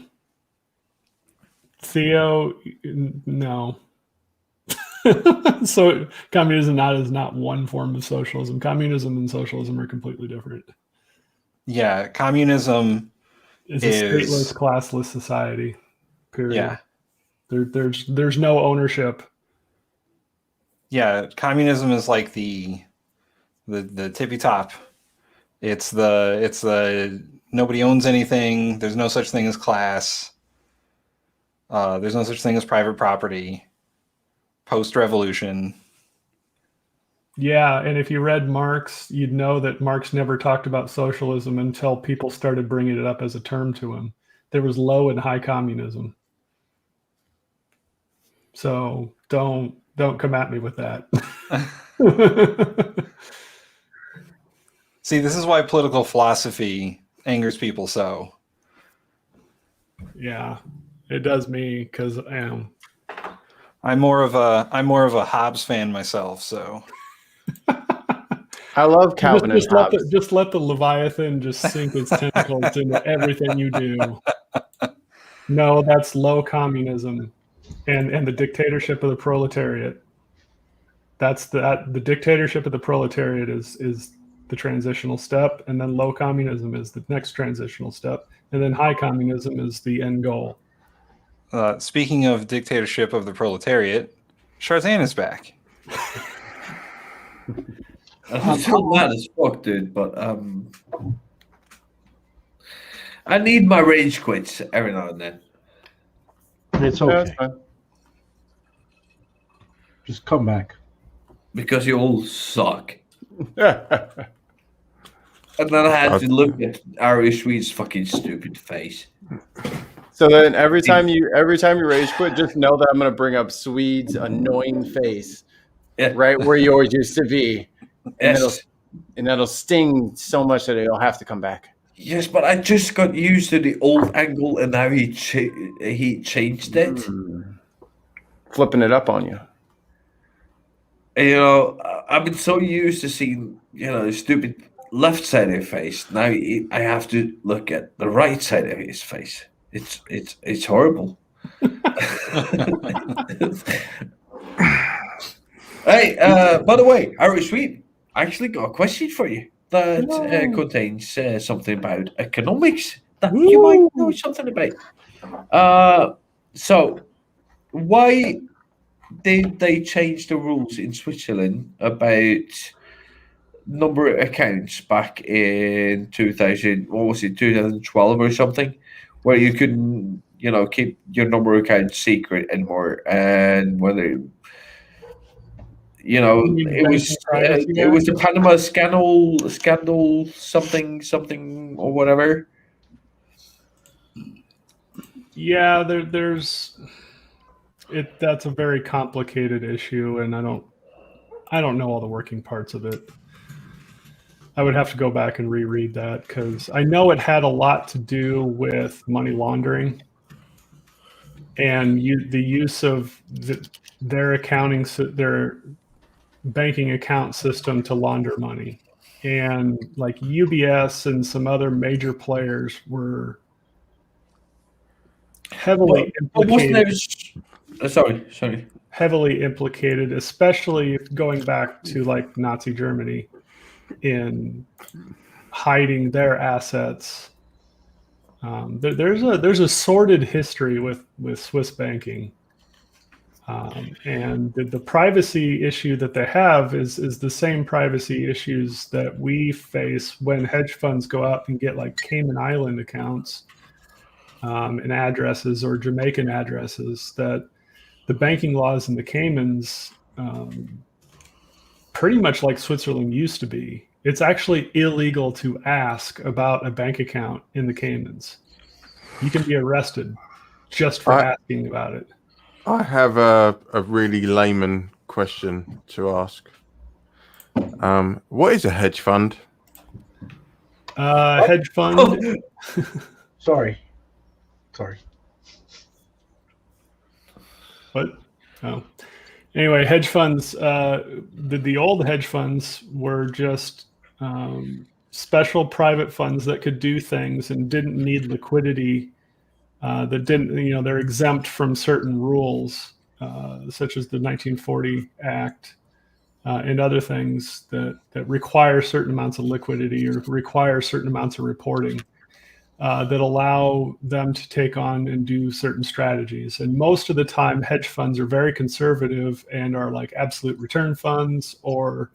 S3: Theo, no. So communism is not one form of socialism. Communism and socialism are completely different.
S4: Yeah, communism
S3: is a stateless, classless society. Period.
S4: Yeah.
S3: There's no ownership.
S4: Yeah, communism is like the tippy top. It's the nobody owns anything. There's no such thing as class. There's no such thing as private property. Post-revolution.
S3: Yeah, and if you read Marx, you'd know that Marx never talked about socialism until people started bringing it up as a term to him. There was low and high communism. So don't come at me with that.
S4: See, this is why political philosophy angers people so.
S3: Yeah, it does me because
S4: I'm more of a Hobbes fan myself. So
S2: I love Calvin and Hobbes.
S3: Just let the Leviathan just sink its tentacles into everything you do. No, that's low communism, and the dictatorship of the proletariat. That's the dictatorship of the proletariat is the transitional step, and then low communism is the next transitional step, and then high communism is the end goal.
S4: Speaking of dictatorship of the proletariat, Charzan is back.
S8: I'm still mad as fuck, dude, but I need my rage quits every now and then.
S7: It's okay. Just come back.
S8: Because you all suck. And then I had to look at Irish Swede's fucking stupid face.
S2: So then every time you rage quit, just know that I'm gonna bring up Swede's annoying face, right where you always used to be, and that'll sting so much that it'll have to come back.
S8: Yes, but I just got used to the old angle, and now he changed it,
S2: flipping it up on you.
S8: And, I've been so used to seeing the stupid left side of his face. Now I have to look at the right side of his face. It's horrible. Hey, by the way, Irish Swede, I actually got a question for you that contains something about economics that you might know something about. So, why did they change the rules in Switzerland about number of accounts back in 2012 or something, where you couldn't, keep your number of accounts secret anymore, and whether it was the Panama scandal, something or whatever.
S3: Yeah, that's a very complicated issue, and I don't know all the working parts of it. I would have to go back and reread that, because I know it had a lot to do with money laundering and the use of their banking account system to launder money. And like UBS and some other major players were heavily implicated.
S8: Sorry.
S3: Heavily implicated, especially going back to like Nazi Germany, in hiding their assets. There's a sordid history with Swiss banking, and the privacy issue that they have is the same privacy issues that we face when hedge funds go out and get like Cayman Island accounts and addresses, or Jamaican addresses, that the banking laws in the Caymans, pretty much like Switzerland used to be. It's actually illegal to ask about a bank account in the Caymans. You can be arrested just for asking about it.
S1: I have a really layman question to ask. What is a hedge fund?
S3: Hedge fund.
S7: Sorry.
S3: What? Oh. Anyway, hedge funds. The old hedge funds were just special private funds that could do things and didn't need liquidity. That didn't, they're exempt from certain rules, such as the 1940 Act and other things that require certain amounts of liquidity or require certain amounts of reporting. That allow them to take on and do certain strategies. And most of the time, hedge funds are very conservative and are like absolute return funds, or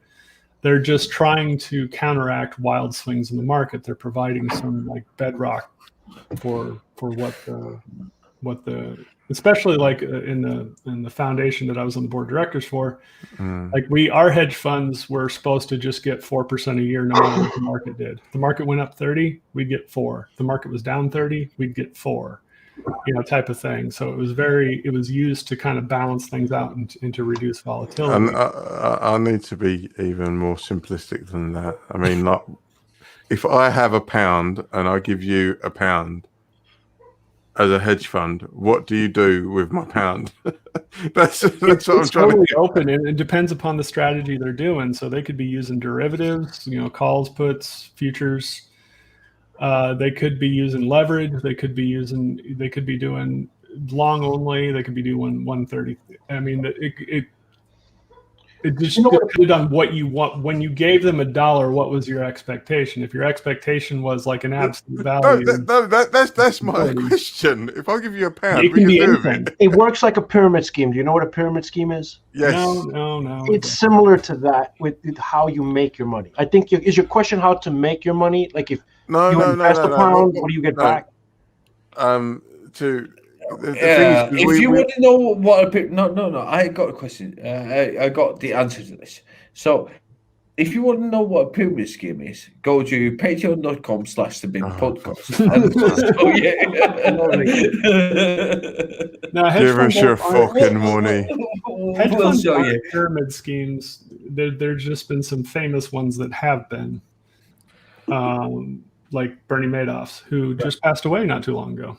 S3: they're just trying to counteract wild swings in the market. They're providing some like bedrock for what the especially like in the foundation that I was on the board of directors for, like our hedge funds were supposed to just get 4% a year no matter what the market did. The market went up 30, we'd get 4. The market was down 30, we'd get 4, type of thing. So it was used to kind of balance things out and to reduce volatility.
S1: And I need to be even more simplistic than that. I mean, like, if I have £1 and I give you £1 as a hedge fund, what do you do with my £1? that's what I'm trying
S3: totally
S1: to
S3: open, and it depends upon the strategy they're doing. So they could be using derivatives, calls, puts, futures. They could be using leverage. They could be doing long only. They could be doing 130. I mean, it just depended on what you want. When you gave them $1, what was your expectation? If your expectation was like an absolute value,
S1: that's my question. If I give you £1,
S3: it can be anything.
S7: It works like a pyramid scheme. Do you know what a pyramid scheme is?
S1: Yes.
S3: No.
S7: It's similar to that with how you make your money. I think is your question how to make your money? Like if you invest £1, what do you get back?
S8: If you want to know what I got a question. I got the answer to this. So, if you want to know what a pyramid scheme is, go to patreon.com/TheBinPodcast.
S1: Give us your fucking money.
S3: We'll show you. Pyramid schemes. There's just been some famous ones that have been, like Bernie Madoff's, who just passed away not too long ago.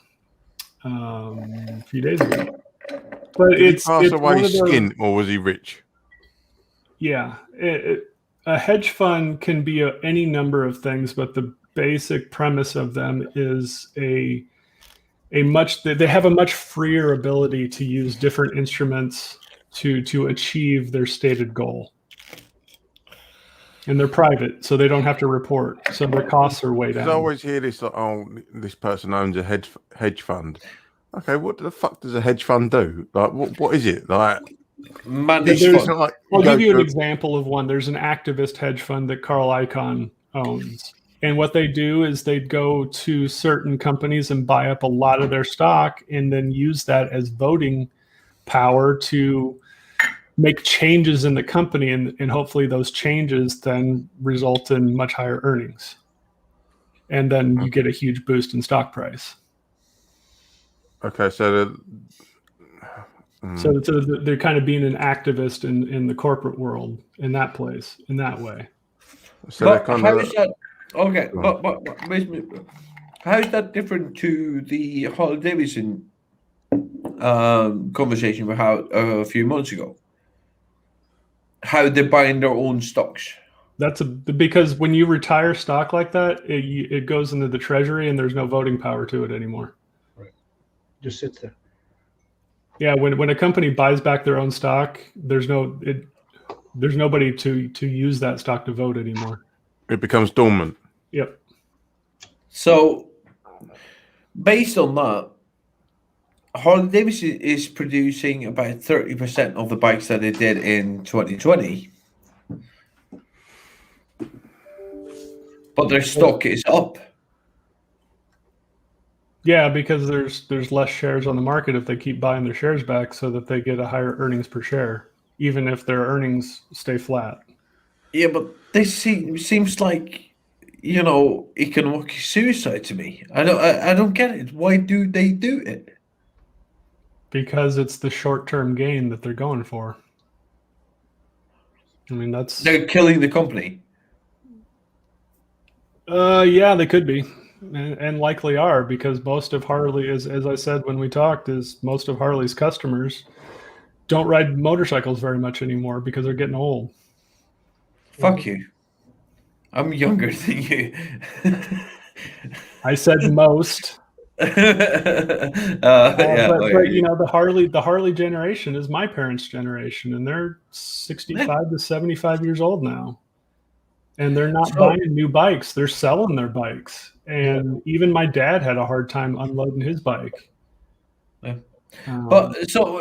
S3: A few days ago. But
S1: Did he pass away skint, or was he rich?
S3: Yeah. A hedge fund can be any number of things, but the basic premise of them is they have a much freer ability to use different instruments to achieve their stated goal. And they're private, so they don't have to report. So their costs are way down.
S1: I always hear this, like, this person owns a hedge fund. Okay, what the fuck does a hedge fund do? Like, what is it? Like,
S8: manage
S3: There's-
S8: fund.
S3: I'll give you an example of one. There's an activist hedge fund that Carl Icahn owns. And what they do is they go to certain companies and buy up a lot of their stock and then use that as voting power to make changes in the company. And hopefully those changes then result in much higher earnings. And then you get a huge boost in stock price.
S1: Okay, so
S3: So they're kind of being an activist in the corporate world in that place, in that way.
S1: so they're
S8: But
S1: kind
S8: how
S1: of
S8: is that? Okay, but how is that different to the Harley Davidson conversation we had a few months ago? How they're buying their own stocks?
S3: That's because when you retire stock like that, it goes into the treasury and there's no voting power to it anymore.
S7: Just sits there.
S3: Yeah, when a company buys back their own stock, there's nobody to use that stock to vote anymore.
S1: it becomes dormant.
S3: Yep.
S8: So, based on that, Harley Davidson is producing about 30% of the bikes that they did in 2020. But their stock is up.
S3: Yeah, because there's less shares on the market if they keep buying their shares back so that they get a higher earnings per share, even if their earnings stay flat.
S8: Yeah, but this seems like, economic suicide to me. I don't get it. Why do they do it?
S3: Because it's the short-term gain that they're going for. I mean,
S8: They're killing the company.
S3: Yeah, they could be. And likely are, because most of Harley, as I said when we talked, is most of Harley's customers don't ride motorcycles very much anymore because they're getting old.
S8: Fuck you. I'm younger than you.
S3: I said most.
S8: But
S3: the Harley generation is my parents' generation, and they're 65 to 75 years old now. And they're not buying new bikes; they're selling their bikes. And even my dad had a hard time unloading his bike.
S8: Yeah. But so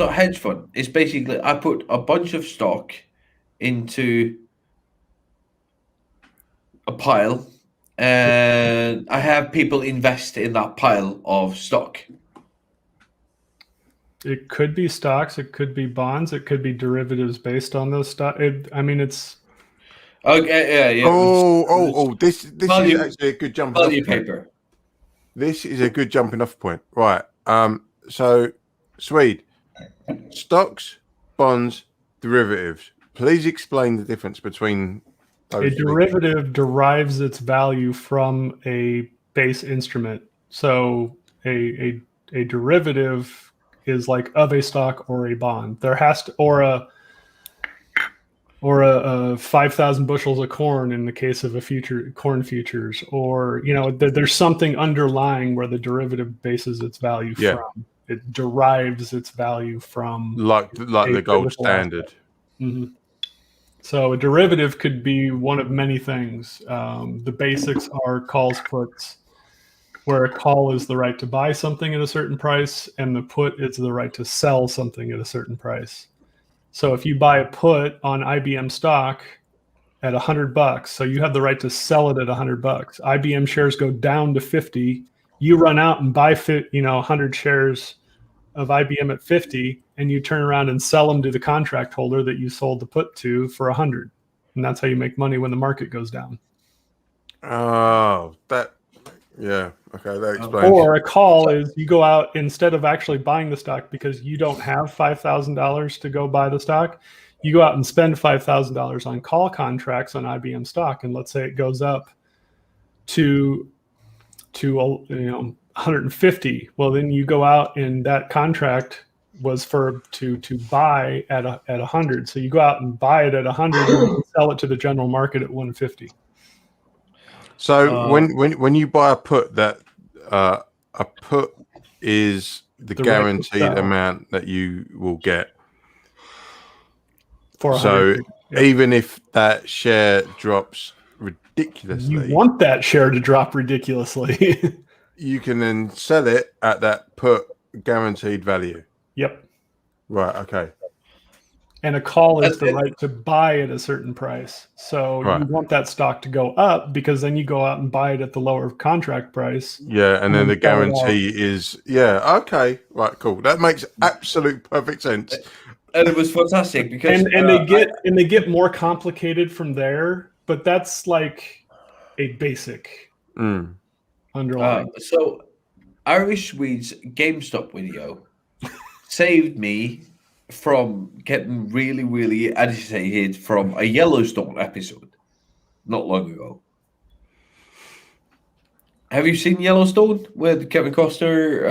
S8: hedge fund is basically I put a bunch of stock into a pile, and I have people invest in that pile of stock.
S3: It could be stocks, it could be bonds, it could be derivatives based on those stocks. It's
S8: okay. Yeah.
S1: This
S8: Value-
S1: is actually a good jumping
S8: Value
S1: off point.
S8: paper.
S1: This is a good jumping off point, right? So Swede, stocks, bonds, derivatives. Please explain the difference between those.
S3: a derivative derives its value from a base instrument. So a derivative is like of a stock or a bond. There has to or a 5,000 bushels of corn in the case of a corn futures, or there's something underlying where the derivative bases its value from. It derives its value from
S1: like the gold standard.
S3: Mm-hmm. So a derivative could be one of many things. The basics are calls, puts, where a call is the right to buy something at a certain price, and the put is the right to sell something at a certain price. So if you buy a put on IBM stock at $100, so you have the right to sell it at $100. IBM shares go down to 50. You run out and buy 100 shares of IBM at 50, and you turn around and sell them to the contract holder that you sold the put to for 100. And that's how you make money when the market goes down.
S1: Oh, yeah. Okay, that explains.
S3: Or a call is you go out instead of actually buying the stock because you don't have $5,000 to go buy the stock. You go out and spend $5,000 on call contracts on IBM stock, and let's say it goes up to 150. Well, then you go out and that contract was to buy at 100. So you go out and buy it at 100 and sell it to the general market at 150.
S1: So when you buy a put, that a put is the guaranteed amount that you will get. So even if that share drops ridiculously,
S3: you want that share to drop ridiculously.
S1: you can then sell it at that put guaranteed value.
S3: Yep.
S1: Right. Okay.
S3: And a call is the right to buy at a certain price. So
S1: Right.
S3: you want that stock to go up because then you go out and buy it at the lower contract price.
S1: Yeah, and then the
S3: sell it out.
S1: guarantee is okay. Right. Cool. That makes absolute perfect sense.
S8: And it was fantastic because
S3: and they get more complicated from there, but that's like a basic underlying.
S8: So Irish Swede's GameStop video saved me from getting really, really agitated from a Yellowstone episode not long ago. Have you seen Yellowstone with Kevin Costner,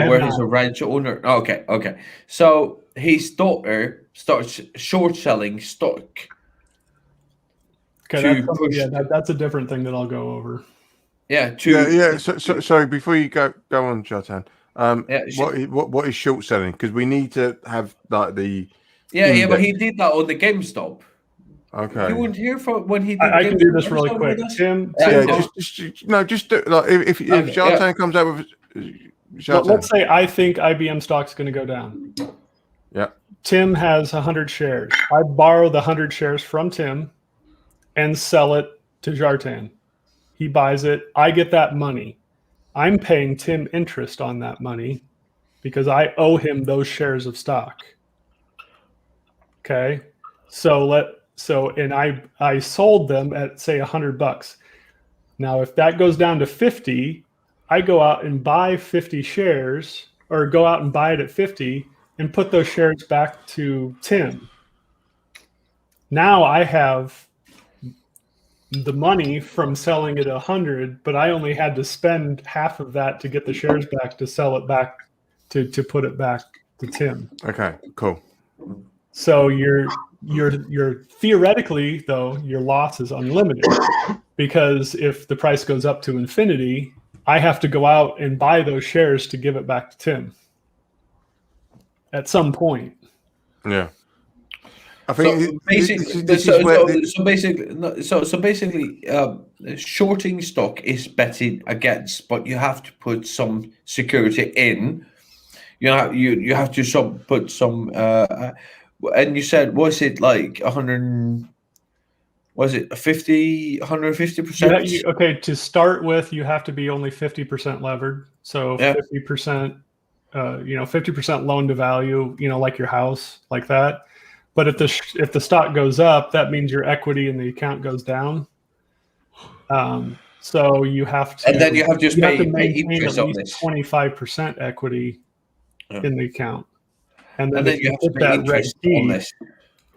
S8: where he's a ranch owner? Okay. So his daughter starts short selling stock.
S3: Okay, that's a different thing that I'll go over.
S1: Yeah. So before you go on, Jotan. What is short selling? Because we need to have like the
S8: but he did that on the GameStop.
S1: Okay.
S8: You wouldn't hear from when he did.
S3: I can do this really quick. Tim,
S1: just do, like if Jotan comes out with.
S3: Let's say I think IBM stock's going to go down.
S1: Yeah.
S3: Tim has 100 shares. I borrow the 100 shares from Tim and sell it to Jartan. He buys it. I get that money. I'm paying Tim interest on that money because I owe him those shares of stock. Okay. And I sold them at say $100. Now, if that goes down to 50, I go out and buy 50 shares or go out and buy it at 50 and put those shares back to Tim. Now I have the money from selling it at 100, but I only had to spend half of that to get the shares back to sell it back to put it back to Tim.
S1: Okay, cool.
S3: So you're theoretically though your loss is unlimited because if the price goes up to infinity, I have to go out and buy those shares to give it back to Tim at some point.
S1: Yeah. I think
S8: basically, shorting stock is betting against, but you have to put some security in. You have to put some. And you said, was it like 100? Was it 150%?
S3: Okay, to start with, you have to be only 50% levered. So 50%, 50% loan to value, like your house, like that. But if the stock goes up, that means your equity in the account goes down. So you have to,
S8: and then you have to
S3: maintain
S8: interest
S3: at
S8: on
S3: least
S8: this
S3: 25% equity in the account. And then
S8: you have to pay interest on this.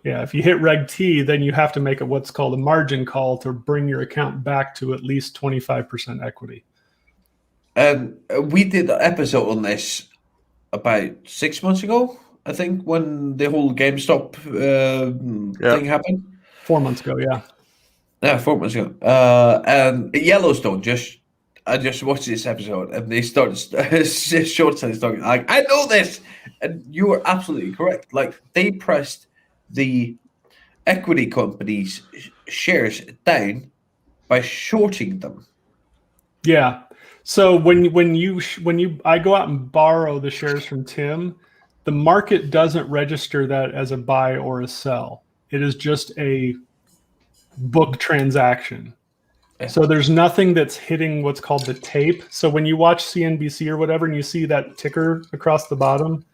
S3: Yeah, if you hit Reg T, then you have to make what's called a margin call to bring your account back to at least 25% equity.
S8: And we did an episode on this about 6 months ago, I think, when the whole GameStop thing happened.
S3: 4 months ago, yeah.
S8: Yeah, 4 months ago. And Yellowstone, I just watched this episode and they started short selling stock. Like, I know this, and you are absolutely correct. Like, they pressed the equity companies' shares down by shorting them.
S3: Yeah. So when I go out and borrow the shares from Tim, the market doesn't register that as a buy or a sell. It is just a book transaction. So there's nothing that's hitting what's called the tape. So when you watch CNBC or whatever and you see that ticker across the bottom,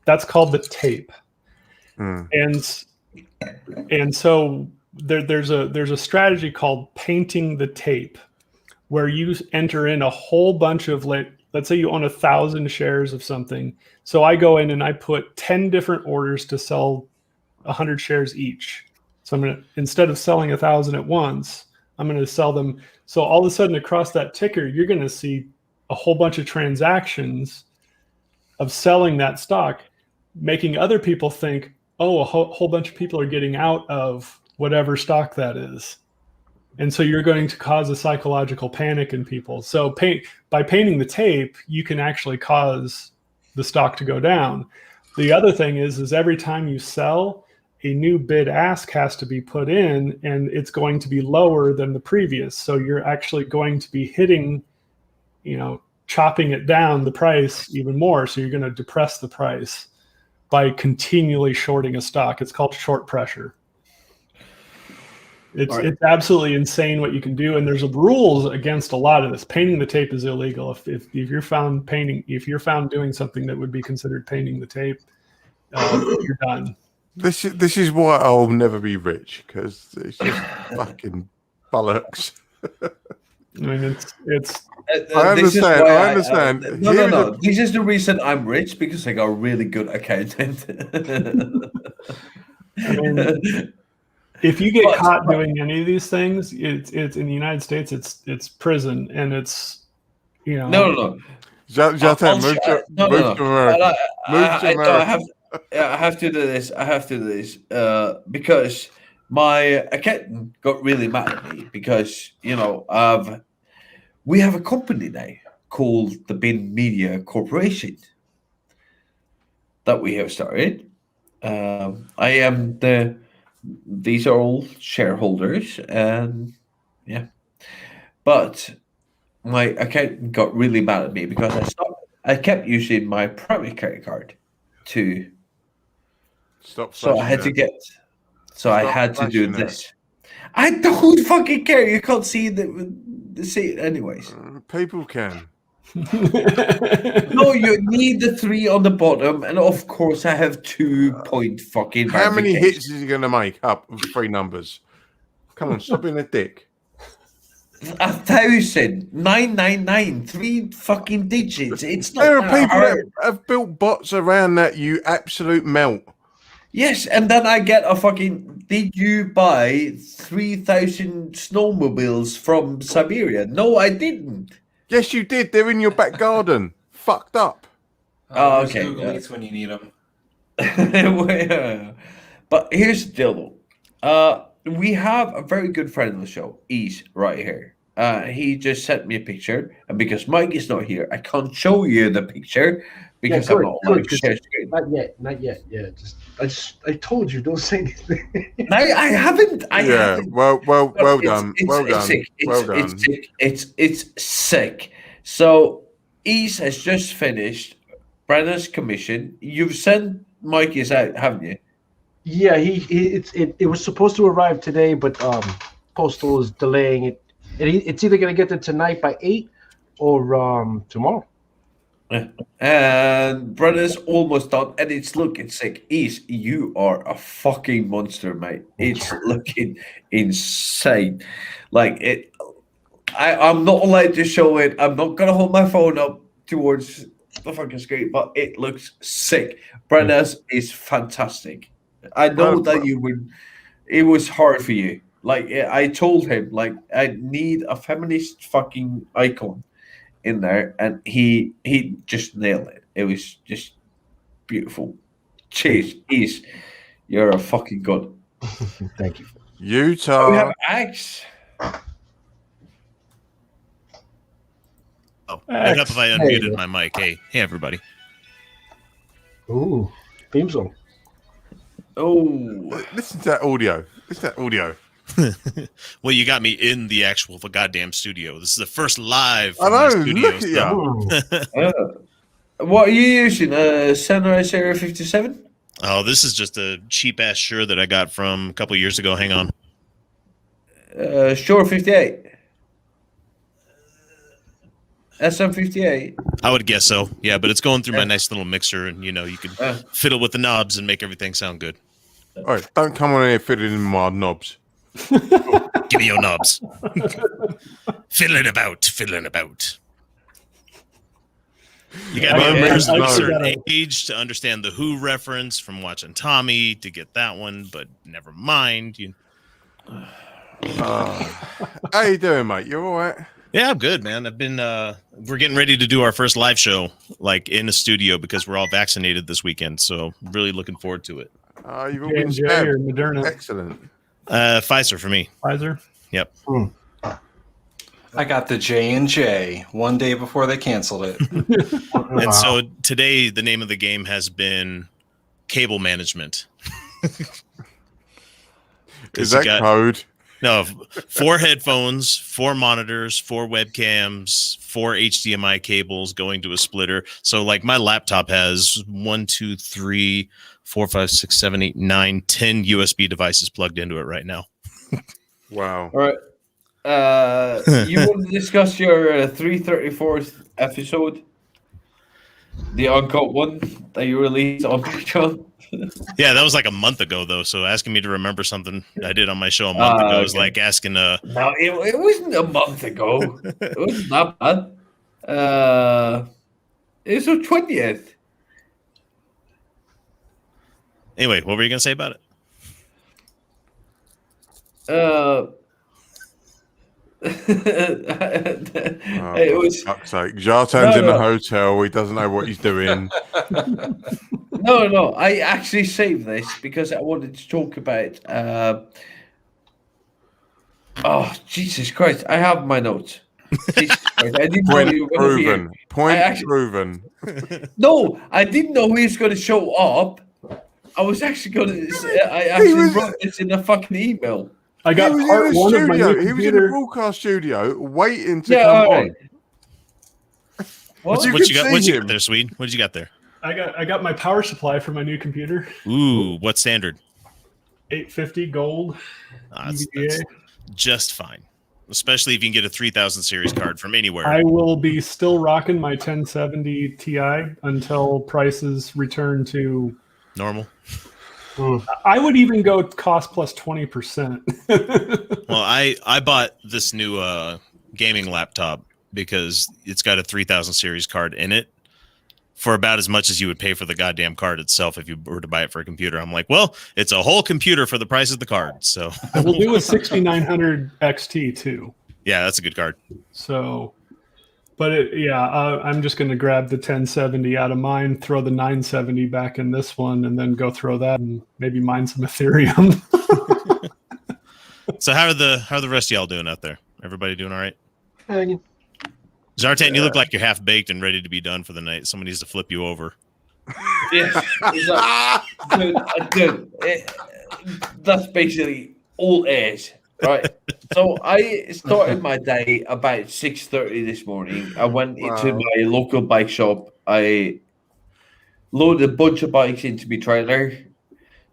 S3: that's called the tape. And so there's a strategy called painting the tape, where you enter in a whole bunch of, let's say you own 1,000 shares of something. So I go in and I put 10 different orders to sell 100 shares each. So I'm going to, instead of selling 1,000 at once, I'm going to sell them. So all of a sudden across that ticker, you're going to see a whole bunch of transactions of selling that stock, making other people think, oh, a whole bunch of people are getting out of whatever stock that is. And so you're going to cause a psychological panic in people. So by painting the tape, you can actually cause the stock to go down. The other thing is every time you sell, a new bid ask has to be put in, and it's going to be lower than the previous. So you're actually going to be hitting, chopping it down the price even more. So you're going to depress the price by continually shorting a stock. It's called short pressure. It's absolutely insane what you can do, and there's rules against a lot of this. Painting the tape is illegal. If you're found doing something that would be considered painting the tape, you're done.
S1: This is why I'll never be rich, because it's just fucking bollocks.
S3: I mean, it's.
S1: I understand.
S8: No. This is the reason I'm rich, because I got a really good accountant.
S3: I mean, if you get caught doing any of these things, it's in the United States. It's prison, and it's
S8: No.
S1: Move to America. I have to do this. Because my accountant got really mad at me because we have a company now called the Bin Media Corporation that we have started. These are all shareholders, and but my accountant got really mad at me because I kept using my private credit card to stop.
S8: So I had to do this. I don't fucking care. You can't see it anyways.
S1: People can.
S8: No, you need the 3 on the bottom, and of course I have 2-point fucking.
S1: How many hits is he going to make up with 3 numbers? Come on, stop being a dick.
S8: 1,999, 3 fucking digits. It's not.
S1: There are people that have built bots around that, you absolute melt.
S8: Yes, and then I get a fucking. Did you buy 3,000 snowmobiles from Siberia? No, I didn't.
S1: Yes, you did. They're in your back garden. Fucked up.
S8: Oh, okay.
S9: Google Meets when you need them.
S8: But here's the deal, though. We have a very good friend of the show. He's right here. He just sent me a picture, and because Mike is not here, I can't show you the picture because I'm not allowed to share screen.
S7: Not yet. Yeah, I told you, don't say anything.
S8: I haven't.
S1: Well done.
S8: It's sick. So Ease has just finished Brenna's commission. You've sent Mikey's out, haven't you?
S7: Yeah, it was supposed to arrive today, but Postal is delaying it. It's either going to get there tonight by 8 or tomorrow.
S8: And Brenna's almost done, and it's looking sick. Ease, you are a fucking monster, mate. It's looking insane. Like it. I'm not allowed to show it. I'm not gonna hold my phone up towards the fucking screen, but it looks sick. Brenna's is fantastic. I know that you would. It was hard for you. Like I told him, like I need a feminist fucking icon in there, and he just nailed it. It was just beautiful. Cheers, Ease. You're a fucking god.
S7: Thank you.
S1: Utah.
S8: We have Axe.
S10: Oh, pick up if I unmuted my mic. Hey, everybody.
S7: Ooh, theme song.
S8: Oh,
S1: listen to that audio.
S10: Well, you got me in the actual goddamn studio. This is the first live.
S1: I know.
S10: Studio,
S1: look at you.
S8: What are you using? Sunrise Area 57?
S10: Oh, this is just a cheap ass shirt that I got from a couple years ago. Hang on.
S8: Shure 58. SM58.
S10: I would guess so. Yeah, but it's going through my nice little mixer, and you can fiddle with the knobs and make everything sound good.
S1: All right, don't come on here fiddling in my knobs.
S10: Give me your knobs. Fiddling about. You got to be a certain age to understand the Who reference from watching Tommy to get that one, but never mind.
S1: How you doing, mate? You all right?
S10: Yeah, I'm good, man. I've been. We're getting ready to do our first live show, like in the studio, because we're all vaccinated this weekend. So really looking forward to it.
S1: You've all been stabbed.
S3: or Moderna?
S1: Excellent.
S10: Pfizer for me.
S3: Pfizer.
S10: Yep.
S9: I got the J&J one day before they canceled it.
S10: And so today, the name of the game has been cable management.
S1: Is that code?
S10: No, 4 headphones, 4 monitors, 4 webcams, 4 HDMI cables going to a splitter. So like my laptop has 1, 2, 3, 4, 5, 6, 7, 8, 9, 10 USB devices plugged into it right now.
S1: Wow.
S8: All right. You want to discuss your 334th episode? The uncut one that you released on Patreon?
S10: Yeah, that was like a month ago, though. So asking me to remember something I did on my show a month ago is like asking
S8: No, it wasn't a month ago. It wasn't that bad. It was the 20th.
S10: Anyway, what were you going to say about it?
S1: It was fuck's sake. Jartan's in the hotel. He doesn't know what he's doing.
S8: No. I actually saved this because I wanted to talk about. Oh, Jesus Christ! I have my notes. Jesus Christ, I didn't know you were going to be here.
S1: Point proven.
S8: No, I didn't know he was going to show up. I was actually going to. I actually wrote this in a fucking email.
S3: I got part one of my new
S1: He was in the
S3: computer.
S1: broadcast studio waiting to come on.
S10: What you got there, Swede? What did you got there?
S3: I got my power supply for my new computer.
S10: Ooh, what standard?
S3: 850 gold.
S10: That's just fine. Especially if you can get a 3000 series card from anywhere.
S3: I will be still rocking my 1070 Ti until prices return to
S10: normal.
S3: I would even go cost plus 20%.
S10: Well, I bought this new gaming laptop because it's got a 3000 series card in it for about as much as you would pay for the goddamn card itself if you were to buy it for a computer. I'm like, well, it's a whole computer for the price of the card. So
S3: I will do a 6900 XT too.
S10: Yeah, that's a good card.
S3: So, but I'm just going to grab the 1070 out of mine, throw the 970 back in this one, and then go throw that and maybe mine some Ethereum.
S10: So how are the rest of y'all doing out there? Everybody doing all right?
S7: Hanging.
S10: Zartan, you look like you're half baked and ready to be done for the night. Someone needs to flip you over.
S8: Yeah, dude, that's basically all it is, right? So I started my day about 6:30 this morning. I went into my local bike shop. I loaded a bunch of bikes into my trailer,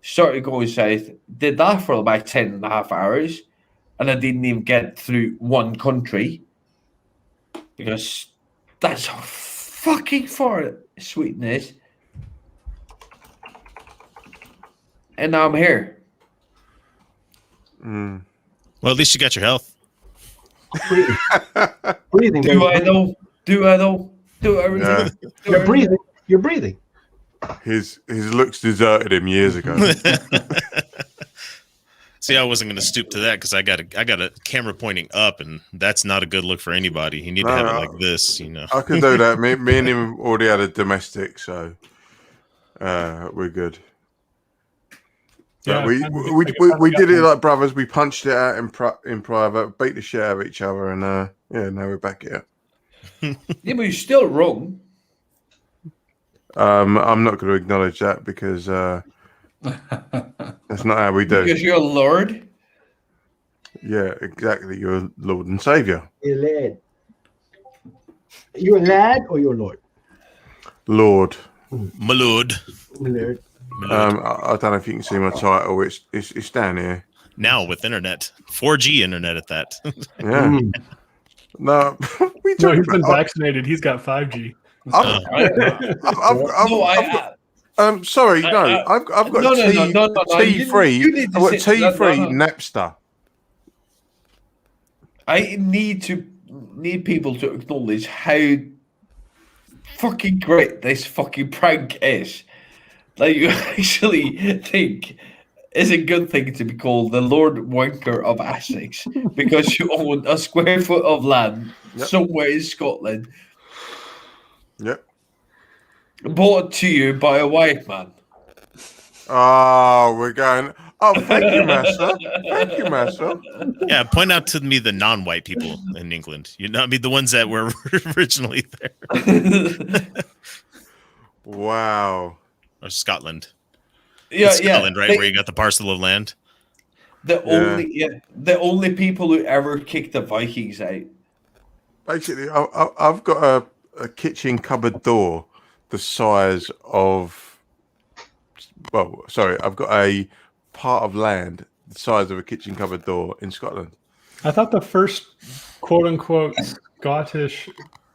S8: started going south, did that for about 10.5 hours, and I didn't even get through one country. Because that's how fucking far Sweden is. And now I'm here.
S1: Mm.
S10: Well, at least you got your health.
S7: Breathing.
S8: Do I know? Do everything?
S1: Yeah.
S7: You're breathing. You're breathing.
S1: His looks deserted him years ago.
S10: See, I wasn't going to stoop to that because I got a camera pointing up, and that's not a good look for anybody. You need to have it like this, you know.
S1: I could do that. Me and him already had a domestic, so we're good.
S3: Yeah,
S1: we did it like brothers. We punched it out in private, beat the shit out of each other, and now we're back here.
S8: Yeah, but you're still wrong.
S1: I'm not going to acknowledge that because that's not how we do.
S8: Because you're a lord.
S1: Yeah, exactly. You're Lord and Savior.
S7: You're lad. You a lad or you're a lord?
S1: Lord.
S10: My lord.
S7: Lord.
S1: I don't know if you can see my title. It's down here.
S10: Now with internet, 4G internet at that.
S1: Yeah. No,
S3: he's been vaccinated. He's got 5G.
S1: Sorry, no. I've got T3. I've got T3 Napster.
S8: I need people to acknowledge how fucking great this fucking prank is. Like, you actually think it's a good thing to be called the Lord Wanker of Essex because you own a square foot of land somewhere in Scotland.
S1: Yep.
S8: Bought to you by a white man.
S1: Oh, we're going. Oh, thank you, Master. Thank you, Master.
S10: Yeah, point out to me the non-white people in England. You know, I mean the ones that were originally there.
S1: Wow.
S10: Or Scotland.
S8: Yeah,
S10: it's Scotland, right? Where you got the parcel of land.
S8: The only people who ever kicked the Vikings out.
S1: Basically, I've got a kitchen cupboard door the size of. Well, sorry, I've got a part of land the size of a kitchen cupboard door in Scotland.
S3: I thought the first quote unquote Scottish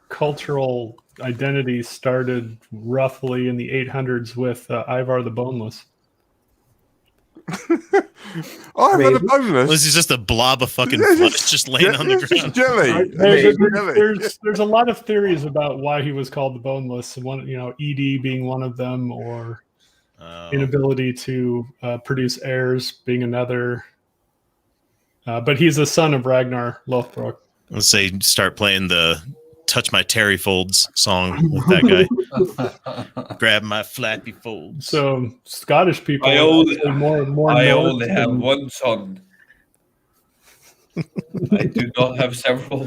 S3: cultural identity started roughly in the 800s with Ivar the Boneless.
S1: Ivar the Boneless?
S10: This is just a blob of fucking flesh just laying on the ground.
S1: Jelly.
S3: There's a lot of theories about why he was called the Boneless. One, ED being one of them, or inability to produce heirs being another. But he's the son of Ragnar Lothbrok.
S10: Let's say start playing the "Touch My Terry Folds" song with that guy. Grab my flappy folds.
S3: So Scottish people
S8: I
S3: are
S8: only
S3: north
S8: have
S3: and-
S8: one son. I do not have several.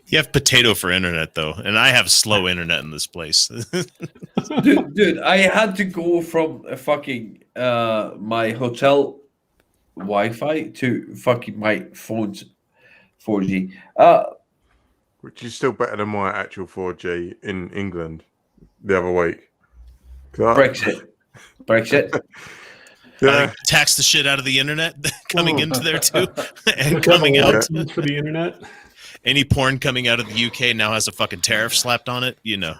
S10: You have potato for internet though, and I have slow internet in this place.
S8: dude, I had to go from a fucking my hotel Wi-Fi to fucking my phone's 4G.
S1: Which is still better than my actual 4G in England the other week.
S8: Brexit.
S1: Yeah.
S10: Tax the shit out of the internet coming into there too, and coming out
S3: for the internet.
S10: Any porn coming out of the UK now has a fucking tariff slapped on it.
S1: Yeah,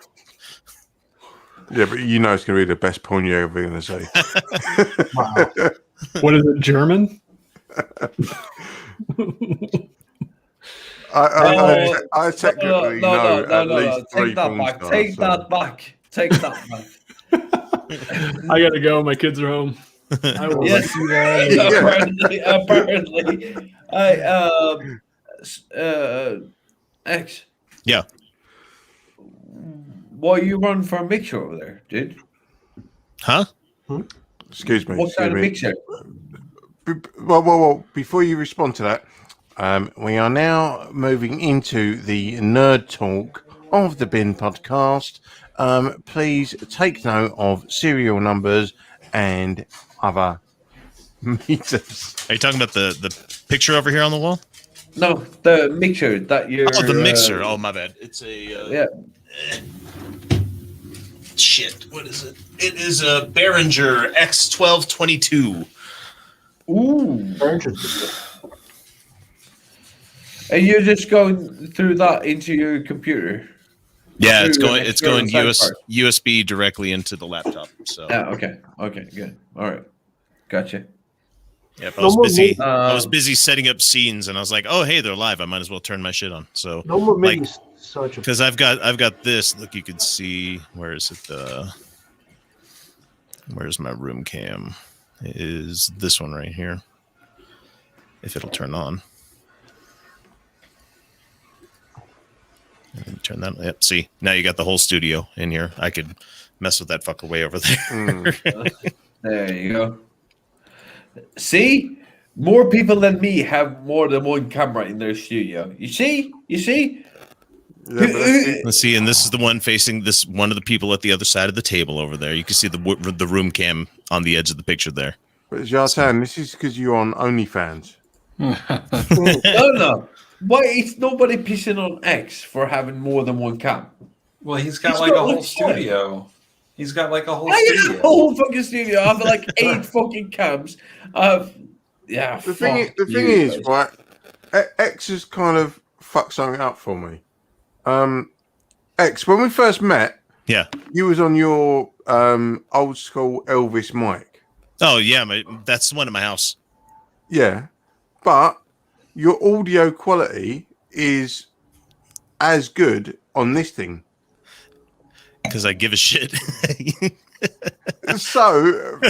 S1: but it's going to be the best porn you're ever going to see.
S3: Wow. What is it, German?
S1: I technically know at least three porn stars.
S8: Take that back.
S3: I got to go. My kids are home. I will
S8: Yes, apparently. X.
S10: Yeah.
S8: Why you run for a mixer over there, dude?
S10: Huh?
S1: Excuse me.
S8: What kind of mixer?
S1: Well, before you respond to that, we are now moving into the nerd talk of the Bin Podcast. Please take note of serial numbers and other meters.
S10: Are you talking about the picture over here on the wall?
S8: No, the mixer that you're...
S10: Oh, the mixer. Oh, my bad. It's a...
S8: yeah.
S10: Shit, what is it? It is a Behringer X1222.
S8: Ooh. And you're just going through that into your computer?
S10: Yeah, it's going USB directly into the laptop. So.
S8: Yeah, okay, good. All right. Gotcha.
S10: Yeah, I was busy setting up scenes, and I was like, "Oh, hey, they're live. I might as well turn my shit on." So,
S7: no more making such a.
S10: Because I've got this. Look, you can see where is it? Where's my room cam? It is this one right here? If it'll turn on. And turn that. Yep. See, now you got the whole studio in here. I could mess with that fucker way over there.
S8: There you go. See, more people than me have more than one camera in their studio. You see?
S1: Yeah,
S10: Let's see, and this is the one facing this one of the people at the other side of the table over there. You can see the room cam on the edge of the picture there.
S1: But Jartan, this is because you're on OnlyFans.
S8: No. Why is nobody pissing on X for having more than one cam?
S9: Well, he's got like a whole studio. He's got like a whole
S8: I
S9: studio.
S8: have a whole fucking studio. I have like 8 fucking cams. Yeah.
S1: The thing is, right? X has kind of fucked something up for me. X, when we first met,
S10: yeah,
S1: you was on your old school Elvis mic.
S10: Oh yeah, that's the one at my house.
S1: Yeah, but your audio quality is as good on this thing.
S10: Because I give a shit.
S1: So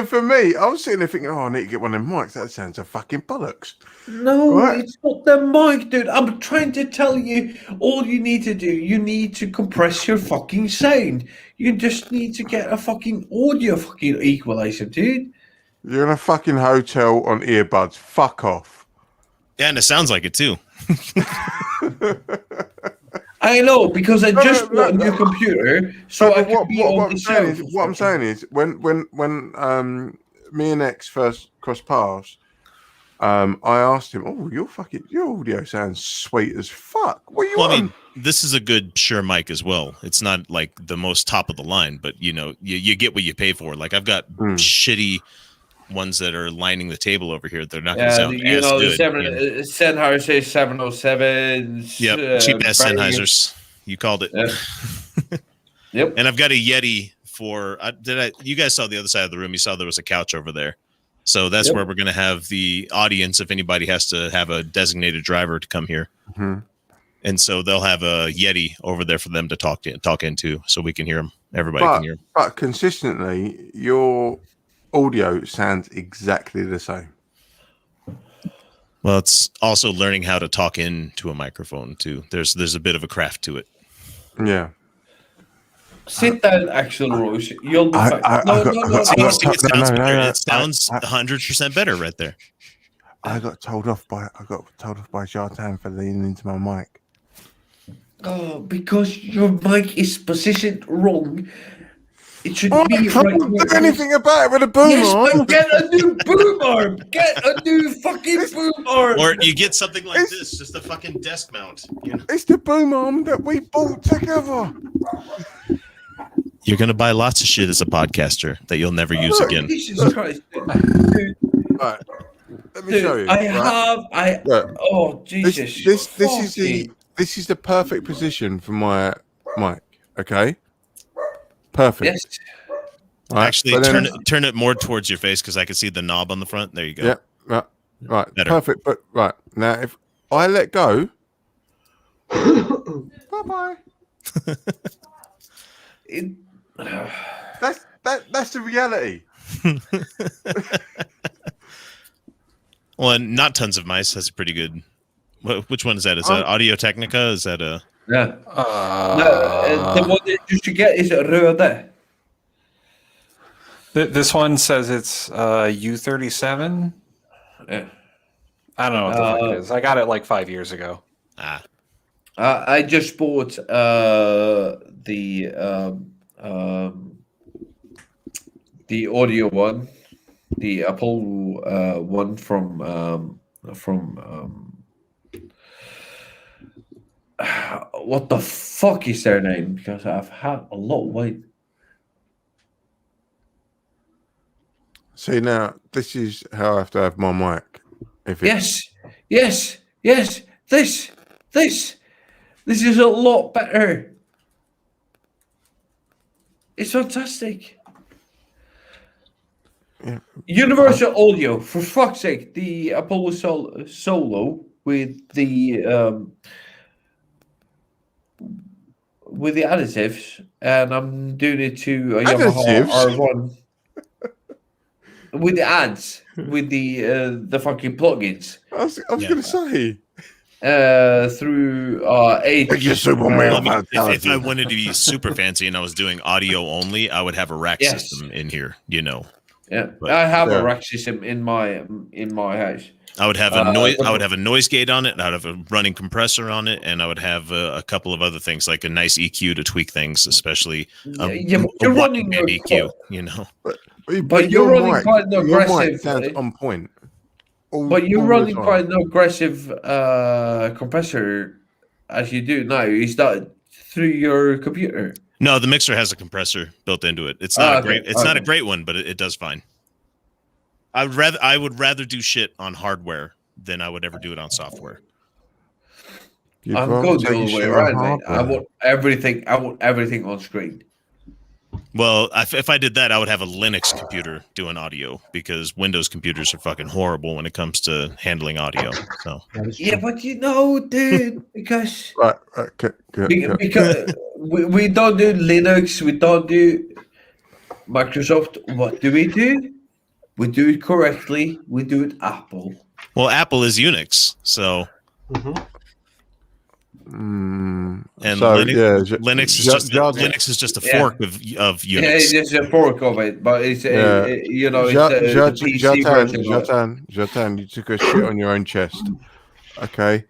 S1: for me, I was sitting there thinking, I need to get one of them mics. That sounds a fucking bollocks.
S8: No,
S1: right?
S8: It's not the mic, dude. I'm trying to tell you, all you need to do, you need to compress your fucking sound. You just need to get a fucking audio fucking equalizer, dude.
S1: You're in a fucking hotel on earbuds. Fuck off.
S10: Yeah, and it sounds like it too.
S8: I know, because I just bought a new computer, so I can be on the show.
S1: What I'm saying is, when me and X first crossed paths, I asked him, "Oh, your audio sounds sweet as fuck. What are you on?"
S10: I mean, this is a good Shure mic as well. It's not like the most top of the line, but you get what you pay for. Like I've got shitty ones that are lining the table over here. They're not going to sound as good.
S8: Sennheiser 707s.
S10: Yep, cheap ass Sennheisers. You called it.
S8: Yep.
S10: And I've got a Yeti for. You guys saw the other side of the room. You saw there was a couch over there. So that's where we're going to have the audience. If anybody has to have a designated driver to come here, and so they'll have a Yeti over there for them to talk into, so we can hear them. Everybody can hear them.
S1: But consistently, your audio sounds exactly the same.
S10: Well, it's also learning how to talk into a microphone too. There's a bit of a craft to it.
S1: Yeah.
S8: Sit down, Axel Rose. You'll be fine.
S10: It sounds 100% better right there.
S1: I got told off by Jartan for leaning into my mic.
S8: Oh, because your mic is positioned wrong. It should be
S1: I can't do anything about it with a boom arm.
S8: But get a new boom arm. Get a new fucking boom arm.
S10: Or you get something like this, just a fucking desk mount.
S1: It's the boom arm that we bought together.
S10: You're going to buy lots of shit as a podcaster that you'll never use again.
S8: Jesus Christ. Dude.
S1: Right. Let me show you.
S8: Oh, Jesus.
S1: This is the perfect position for my mic. Okay. Perfect.
S8: Yes.
S1: Right.
S10: Actually, turn it more towards your face because I can see the knob on the front. There you go.
S1: Yeah. Right.
S10: Better.
S1: Perfect. But right now, if I let go, bye. That's the reality.
S10: Well, and Not Tons of Mice has a pretty good. Which one is that? Is that Audio Technica? Is that a?
S8: Yeah. The one that you should get is Röde.
S9: This one says it's U37.
S8: Yeah.
S9: I don't know what the fuck it is. I got it like 5 years ago.
S8: I just bought the audio one, the Apple one from what the fuck is their name? Because I've had a lot of weight.
S1: See, now this is how I have to have my mic.
S8: Yes. This is a lot better. It's fantastic.
S1: Yeah.
S8: Universal Audio, for fuck's sake, the Apollo Solo with the additives, and I'm doing it to a Yamaha R1 with the ads, with the fucking plugins.
S1: I was going to say.
S8: Through
S10: if I wanted to be super fancy and I was doing audio only, I would have a rack system in here, Yeah,
S8: but, I have a rack system in my house.
S10: I would have a noise. I would have a noise gate on it. I would have a running compressor on it, and I would have a couple of other things like a nice EQ to tweak things, especially
S8: you're running
S10: an EQ.
S8: But you're running quite an aggressive.
S1: Sounds on point.
S8: But you're running quite an aggressive compressor as you do now. Is that through your computer?
S10: No, the mixer has a compressor built into it. It's not not a great one, but it does fine. I would rather do shit on hardware than I would ever do it on software.
S8: I'm going the other way around, mate. I want everything on screen.
S10: Well, if I did that, I would have a Linux computer doing audio because Windows computers are fucking horrible when it comes to handling audio. So
S8: yeah, but dude, because
S1: because
S8: we don't do Linux, we don't do Microsoft. What do? We do it correctly. We do it Apple.
S10: Well, Apple is Unix, so.
S1: And
S10: Linux is just a fork of Unix.
S8: Yeah, it's just a fork of it, but it's
S1: Jatan, you took a shit on your own chest. Okay,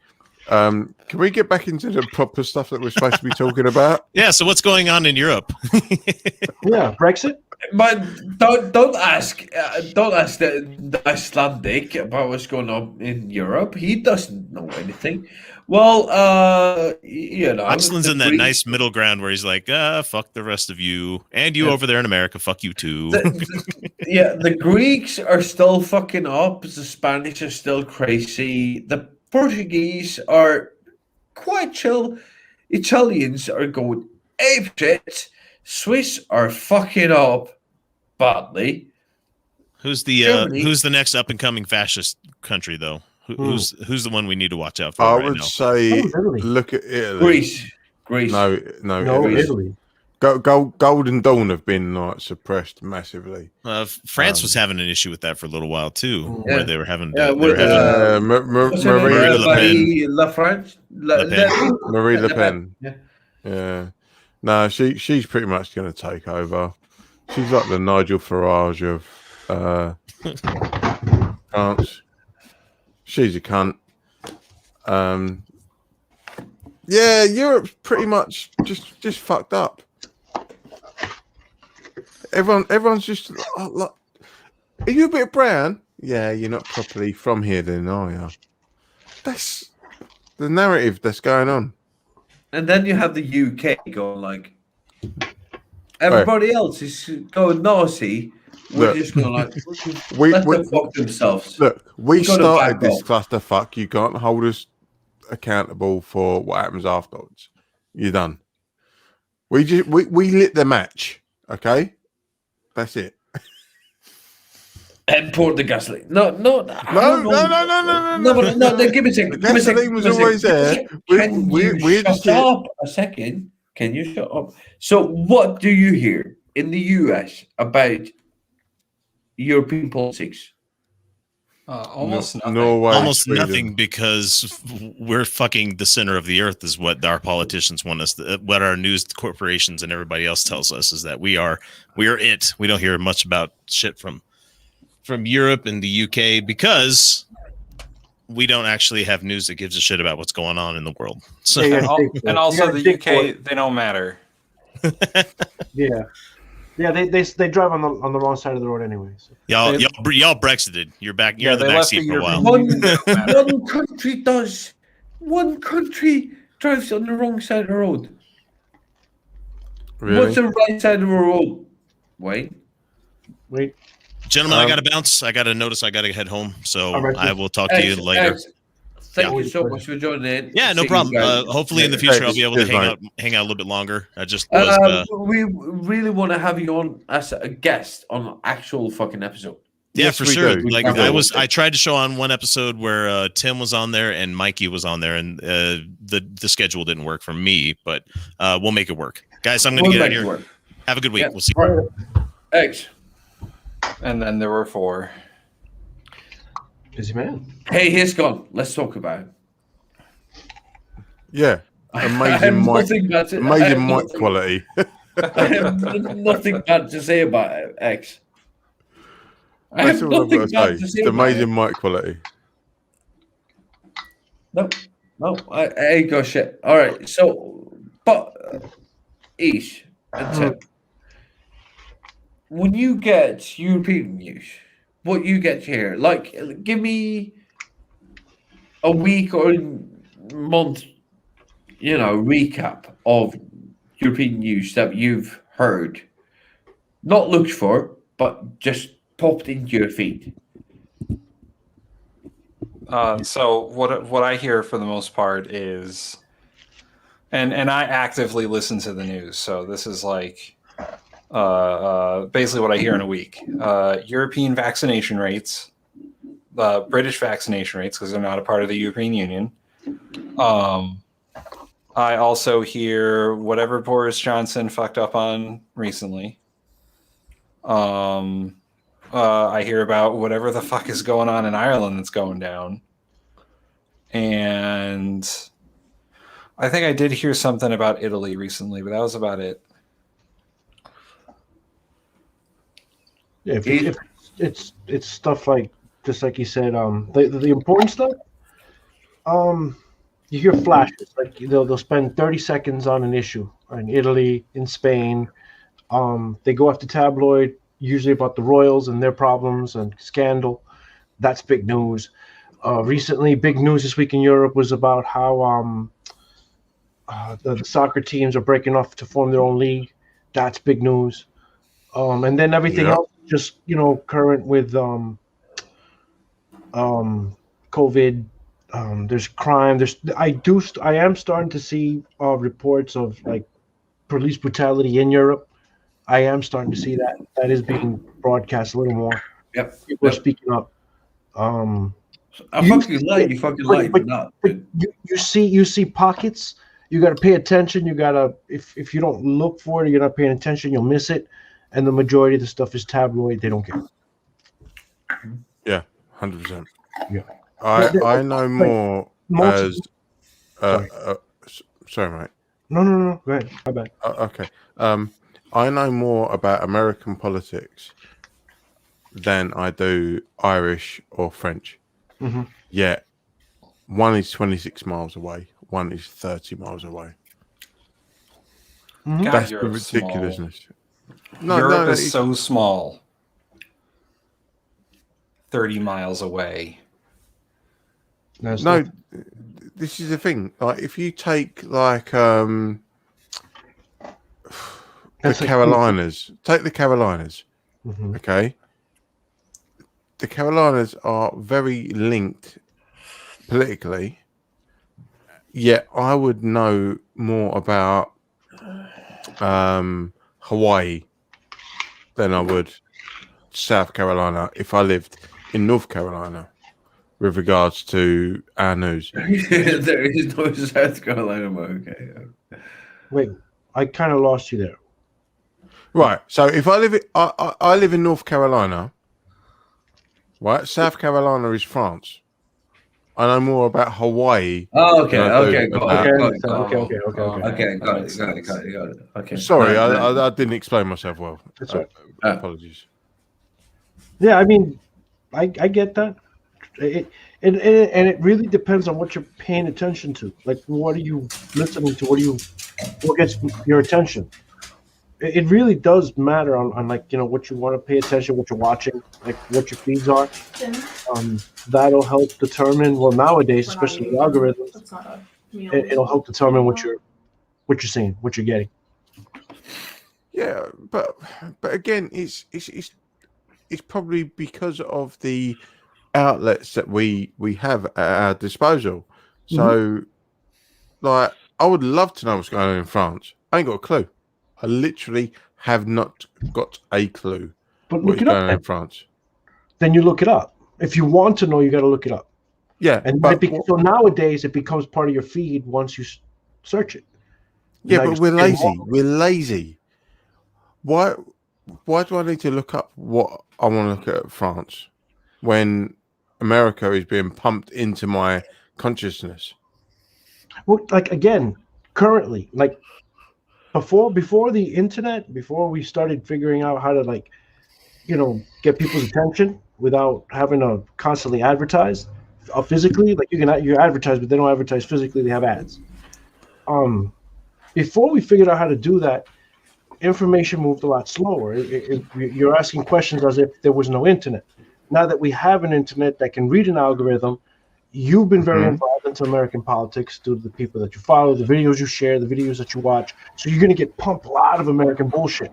S1: Can we get back into the proper stuff that we're supposed to be talking about?
S10: Yeah. So what's going on in Europe?
S7: Yeah, Brexit.
S8: But don't ask the Icelandic about what's going on in Europe. He doesn't know anything. Well,
S10: Iceland's
S8: the
S10: in that
S8: Greeks-
S10: nice middle ground where he's like, fuck the rest of you, and you over there in America, fuck you too.
S8: the Greeks are still fucking up. The Spanish are still crazy. The Portuguese are quite chill. Italians are going apeshit. Swiss are fucking up badly.
S10: Who's the next up and coming fascist country though? Who's the one we need to watch out for?
S1: I
S10: right
S1: would
S10: now?
S1: say
S7: Italy.
S1: look at Italy.
S8: Greece.
S1: No,
S7: Italy.
S1: Italy. Golden Dawn have been like suppressed massively.
S10: France was having an issue with that for a little while too,
S8: Yeah.
S10: where they were having.
S1: Marie Le Pen. Marie Le Pen. Yeah. No, she's pretty much going to take over. She's like the Nigel Farage of France. She's a cunt. Yeah, Europe's pretty much just fucked up. Everyone's just like, are you a bit brown? Yeah, you're not properly from here, then, are you? That's the narrative that's going on.
S8: And then you have the UK going like, everybody else is going Nazi. We're just going like, let them fuck themselves.
S1: Look, we
S8: We've gotta
S1: started
S8: back
S1: this
S8: off.
S1: clusterfuck. You can't hold us accountable for what happens afterwards. You're done. We lit the match. Okay, that's it.
S8: And poured the gasoline. No.
S1: No.
S8: Give me a second.
S1: The gasoline was always there. We're
S8: Shut
S1: just here.
S8: up a second. Can you shut up? So, what do you hear in the US about European politics?
S9: Almost nothing.
S1: Norway,
S10: Almost
S1: Sweden.
S10: nothing, because we're fucking the center of the earth is what our politicians want us to, what our news corporations and everybody else tells us is that we are it. We don't hear much about shit from Europe and the UK because we don't actually have news that gives a shit about what's going on in the world. So
S9: And also the UK, they don't matter.
S7: Yeah. Yeah, they drive on the wrong side of the road anyway. So.
S10: y'all Brexited. You're back. You're in the
S9: they
S10: back
S9: left
S10: seat
S9: the
S10: for a while.
S8: One country does. One country drives on the wrong side of the road.
S1: Really?
S8: What's the right side of the road? Wait.
S10: Gentlemen, I got to bounce. I got to notice. I got to head home. So
S7: right,
S10: I will talk to you later.
S8: Thank you so much for joining in.
S10: Yeah, no
S8: See you
S10: problem.
S8: guys
S10: Hopefully in the
S8: later.
S10: future I'll be able to
S1: Cheers,
S10: hang out a little bit longer. I just was.
S8: We really want to have you on as a guest on an actual fucking episode.
S10: Yeah,
S1: Yes,
S10: for
S1: we
S10: sure.
S1: do.
S10: Like
S8: We do.
S10: I tried to show on one episode where Tim was on there and Mikey was on there, and the schedule didn't work for me, but we'll make it work, guys. I'm gonna get out of here. Have a good week.
S8: Yeah.
S10: We'll see.
S8: Right. X.
S9: And then there were 4.
S7: Busy man.
S8: Hey, here's gone. Let's talk about it.
S1: Yeah,
S8: I have
S1: amazing mic,
S8: nothing bad to- I
S1: amazing
S8: have
S1: mic
S8: nothing-
S1: quality.
S8: I have nothing bad to say about it, X. I
S1: That's
S8: have
S1: all I've
S8: nothing
S1: got
S8: bad
S1: to
S8: to
S1: say.
S8: say
S1: It's
S8: about
S1: amazing
S8: it.
S1: mic quality.
S8: No, I ain't got shit. All right, so, but, Ish and Tim, when you get European news, what you get here, like, give me a week or a month, recap of European news that you've heard, not looked for, but just popped into your feed.
S9: So what I hear for the most part is, and I actively listen to the news. So this is like basically what I hear in a week. European vaccination rates, British vaccination rates, because they're not a part of the European Union. I also hear whatever Boris Johnson fucked up on recently. I hear about whatever the fuck is going on in Ireland that's going down. And I think I did hear something about Italy recently, but that was about it.
S7: Yeah, if it's stuff like, just like you said, the important stuff. you hear flashes, like they'll spend 30 seconds on an issue in Italy, in Spain. They go after tabloid, usually about the royals and their problems and scandal. That's big news. Recently, big news this week in Europe was about how the soccer teams are breaking off to form their own league. That's big news. And then everything else, just current with COVID. There's crime. I am starting to see reports of like police brutality in Europe. I am starting to see that is being broadcast a little more.
S8: Yep.
S7: People are speaking up.
S8: I fucking like you. Fucking like, but not.
S7: You see pockets. You got to pay attention. You gotta if you don't look for it, you're not paying attention. You'll miss it. And the majority of the stuff is tabloid. They don't care.
S1: Yeah, 100%.
S7: Yeah.
S1: I know more as. Sorry, mate.
S7: No. Go ahead. My bad.
S1: Okay. I know more about American politics than I do Irish or French.
S7: Mm-hmm.
S1: Yet, one is 26 miles away, one is 30 miles away.
S7: Mm-hmm.
S9: God,
S1: That's the
S9: Europe's
S1: ridiculousness.
S9: Small. Europe is so small. 30 miles away.
S1: No, this is the thing. Like, if you take like the Carolinas, take the Carolinas.
S7: Mm-hmm.
S1: Okay, the Carolinas are very linked politically. Yet I would know more about Hawaii than I would South Carolina if I lived in North Carolina. With regards to our news,
S8: There is no South Carolina. Okay.
S7: Wait, I kind of lost you there.
S1: Right. So if I live in North Carolina, right? South Carolina is France. I know more about Hawaii.
S8: Oh, okay.
S7: Okay.
S8: Got it. Okay.
S1: Sorry, I didn't explain myself well.
S7: That's right.
S1: Apologies.
S7: Yeah, I mean, I get that. And it really depends on what you're paying attention to. Like, what are you listening to? What gets your attention? It really does matter on like what you want to pay attention, what you're watching, like what your feeds are. That'll help determine. Well, nowadays, especially the algorithms, it'll help determine what you're seeing, what you're getting.
S1: Yeah, but again, it's probably because of the outlets that we have at our disposal. So, like, I would love to know what's going on in France. I ain't got a clue. I literally have not got a clue.
S7: But
S1: what's
S7: look it
S1: going
S7: up
S1: on in France.
S7: Then you look it up. If you want to know, you got to look it up.
S1: Yeah,
S7: and so nowadays it becomes part of your feed once you search it.
S1: Yeah, but we're lazy. We're lazy. Why do I need to look up what I want to look at France when America is being pumped into my consciousness?
S7: Well, like, again, currently, like before the internet, before we started figuring out how to get people's attention without having to constantly advertise physically. Like, you advertise, but they don't advertise physically. They have ads. Before we figured out how to do that, information moved a lot slower. You're asking questions as if there was no internet. Now that we have an internet that can read an algorithm, you've been very involved into American politics due to the people that you follow, the videos you share, the videos that you watch. So you're going to get pumped a lot of American bullshit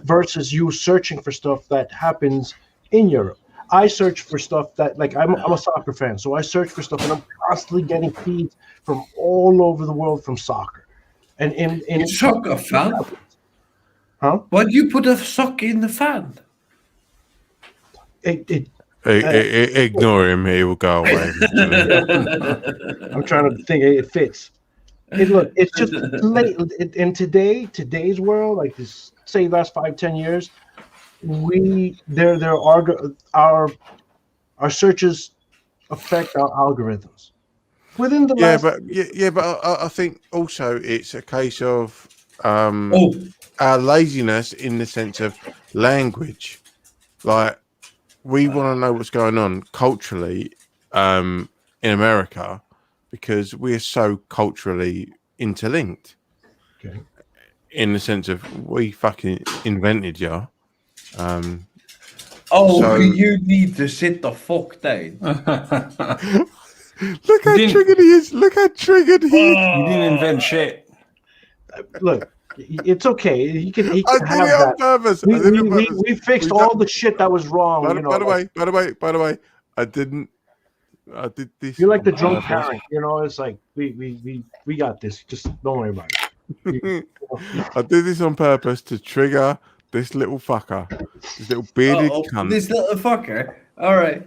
S7: versus you searching for stuff that happens in Europe. I search for stuff that, like, I'm a soccer fan, so I search for stuff, and I'm constantly getting feeds from all over the world from soccer. And
S8: You're soccer fan?
S7: Huh?
S8: Why do you put a sock in the fan?
S1: Ignore him. He will go away.
S7: I'm trying to think. It fits. Look, it's just late in today's world. Like this, say, last 5-10 years, our searches affect our algorithms within the last.
S1: But I think also it's a case of our laziness in the sense of language. Like, we want to know what's going on culturally in America, because we're so culturally interlinked.
S7: Okay.
S1: In the sense of we fucking invented you.
S8: Oh,
S1: So-
S8: you need to sit the fuck down.
S1: Look how
S9: didn't-
S1: triggered he is. Look how triggered he is.
S9: You didn't invent shit.
S7: Look, it's okay. He can
S1: I did
S7: have
S1: it on
S7: that.
S1: purpose. I did it on purpose.
S7: We fixed
S1: We've
S7: all
S1: done-
S7: the shit that was wrong.
S1: By
S7: you know,
S1: the way, I didn't. I did this.
S7: you're like the
S1: on
S7: drunk
S1: purpose.
S7: parent. You know, it's like we got this. Just don't worry about it.
S1: I did this on purpose to trigger this little fucker, this little bearded cunt.
S8: This little fucker. All right.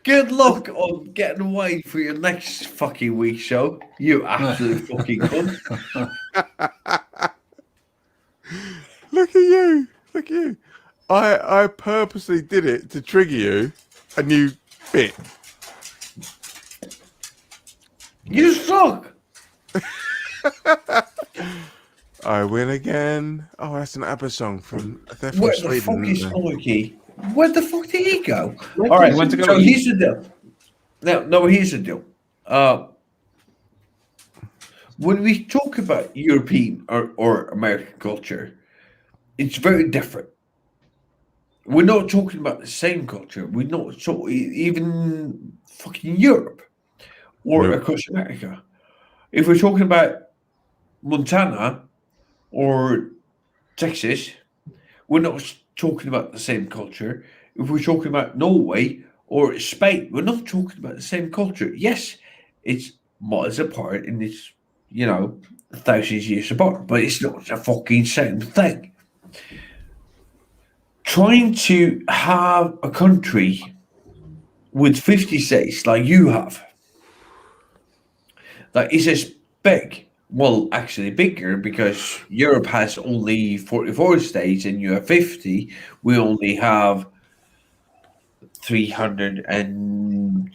S8: Good luck on getting away for your next fucking week show. You absolute fucking cunt.
S1: Look at you. Look at you. I purposely did it to trigger you, and you bit.
S8: You suck.
S1: I win again. Oh, that's an ABBA song from. They're from
S8: Where the
S1: Sweden,
S8: fuck is
S1: aren't they?
S8: Smokey? Where the fuck did he go?
S7: Like
S8: All right,
S9: He went to go
S8: so
S9: eat.
S8: here's the deal. No, here's the deal. When we talk about European or American culture, it's very different. We're not talking about the same culture. We're not even fucking Europe or
S1: No.
S8: across America. If we're talking about Montana or Texas, we're not talking about the same culture. If we're talking about Norway or Spain, we're not talking about the same culture. Yes, it's miles apart and it's, thousands of years apart, but it's not the fucking same thing. Trying to have a country with 50 states like you have, that is as big, well, actually bigger, because Europe has only 44 states and you have 50. We only have 310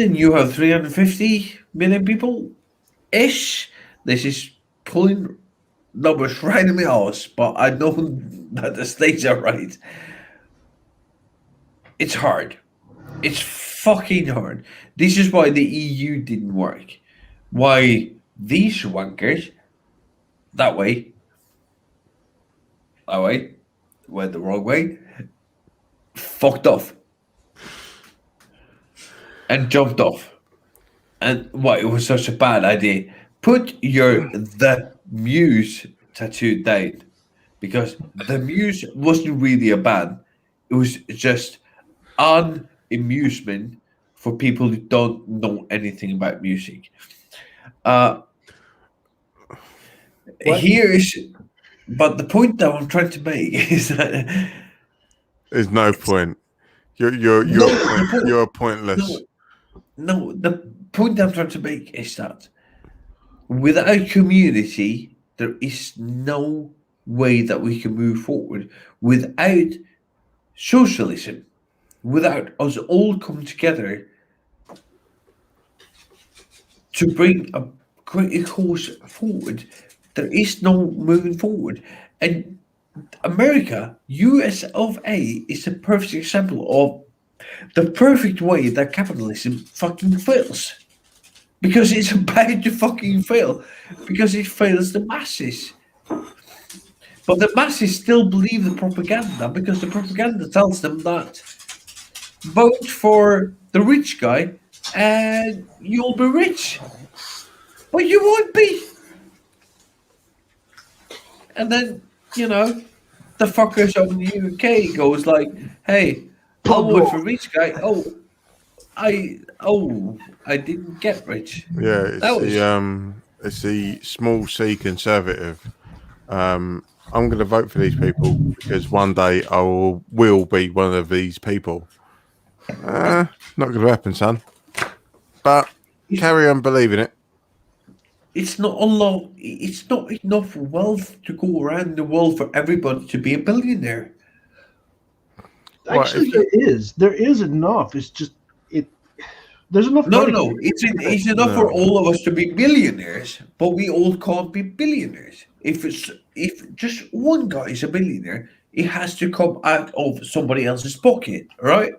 S8: and you have 350 million people ish. This is pulling numbers right in my ass, but I know that the states are right. It's hard. It's fucking hard. This is why the EU didn't work. Why these wankers that way went the wrong way, fucked off and jumped off. And why it was such a bad idea. Put the Muse tattoo down, because the Muse wasn't really a band. It was just an amusement for people who don't know anything about music. But the point that I'm trying to make is that
S1: There's no point. You're pointless.
S8: No, the point I'm trying to make is that without community, there is no way that we can move forward. Without socialism, without us all coming together to bring a great cause forward, there is no moving forward. And America, US of A, is a perfect example of the perfect way that capitalism fucking fails. Because it's about to fucking fail. Because it fails the masses. But the masses still believe the propaganda, because the propaganda tells them that vote for the rich guy and you'll be rich. But you won't be. And then, the fuckers over in the UK goes like, hey, I'll vote for rich guy. I didn't get rich.
S1: Yeah, it's the small C conservative. I'm going to vote for these people because one day I will be one of these people. Not going to happen, son. But carry on believing it.
S8: It's not enough wealth to go around the world for everybody to be a billionaire.
S7: Actually, there is enough. It's just there's enough.
S8: No,
S7: money.
S8: it's enough for all of us to be millionaires, but we all can't be billionaires. If just one guy is a billionaire, it has to come out of somebody else's pocket, right?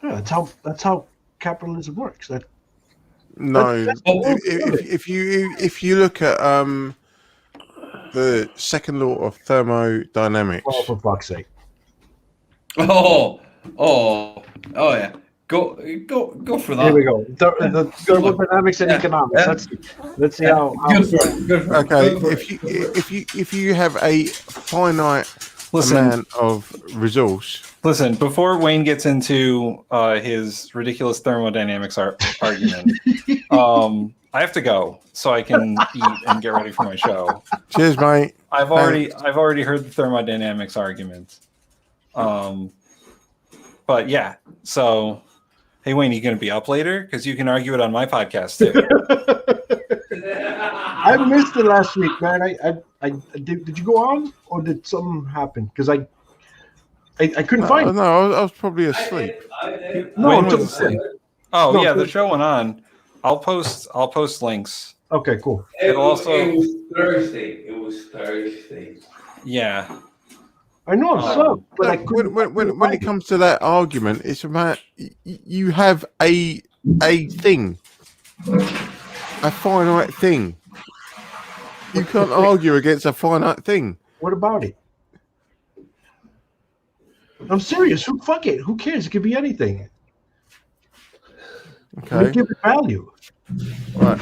S7: Yeah, that's how capitalism works. That
S1: No,
S7: that's
S1: if you look at the second law of thermodynamics,
S7: oh, for fuck's sake.
S8: Oh yeah. Go for that.
S7: Here we go. The thermodynamics and economics. Let's see how.
S8: Good for it. Good for it.
S1: okay,
S8: Good for it.
S1: if you have a finite amount of resource,
S9: Listen, before Wayne gets into his ridiculous thermodynamics argument, I have to go so I can eat and get ready for my show.
S1: cheers, mate.
S9: I've already heard the thermodynamics argument. But yeah, so hey Wayne, you going to be up later? Because you can argue it on my podcast too.
S7: I missed it last week, man. I did you go on or did something happen? Because I couldn't find it.
S1: No, I was probably asleep.
S7: No,
S9: Wayne
S7: I'm
S9: was asleep. Oh
S7: No,
S9: yeah, the
S7: good.
S9: show went on. I'll post links.
S7: Okay, cool.
S9: It'll also
S8: It was Thursday.
S9: yeah.
S7: I know I'm slow, but I couldn't.
S1: When it comes to that argument, it's about you have a thing, a finite thing. You can't argue against a finite thing.
S7: What about it? I'm serious. Fuck it. Who cares? It could be anything.
S1: Okay,
S7: We give it value.
S1: right.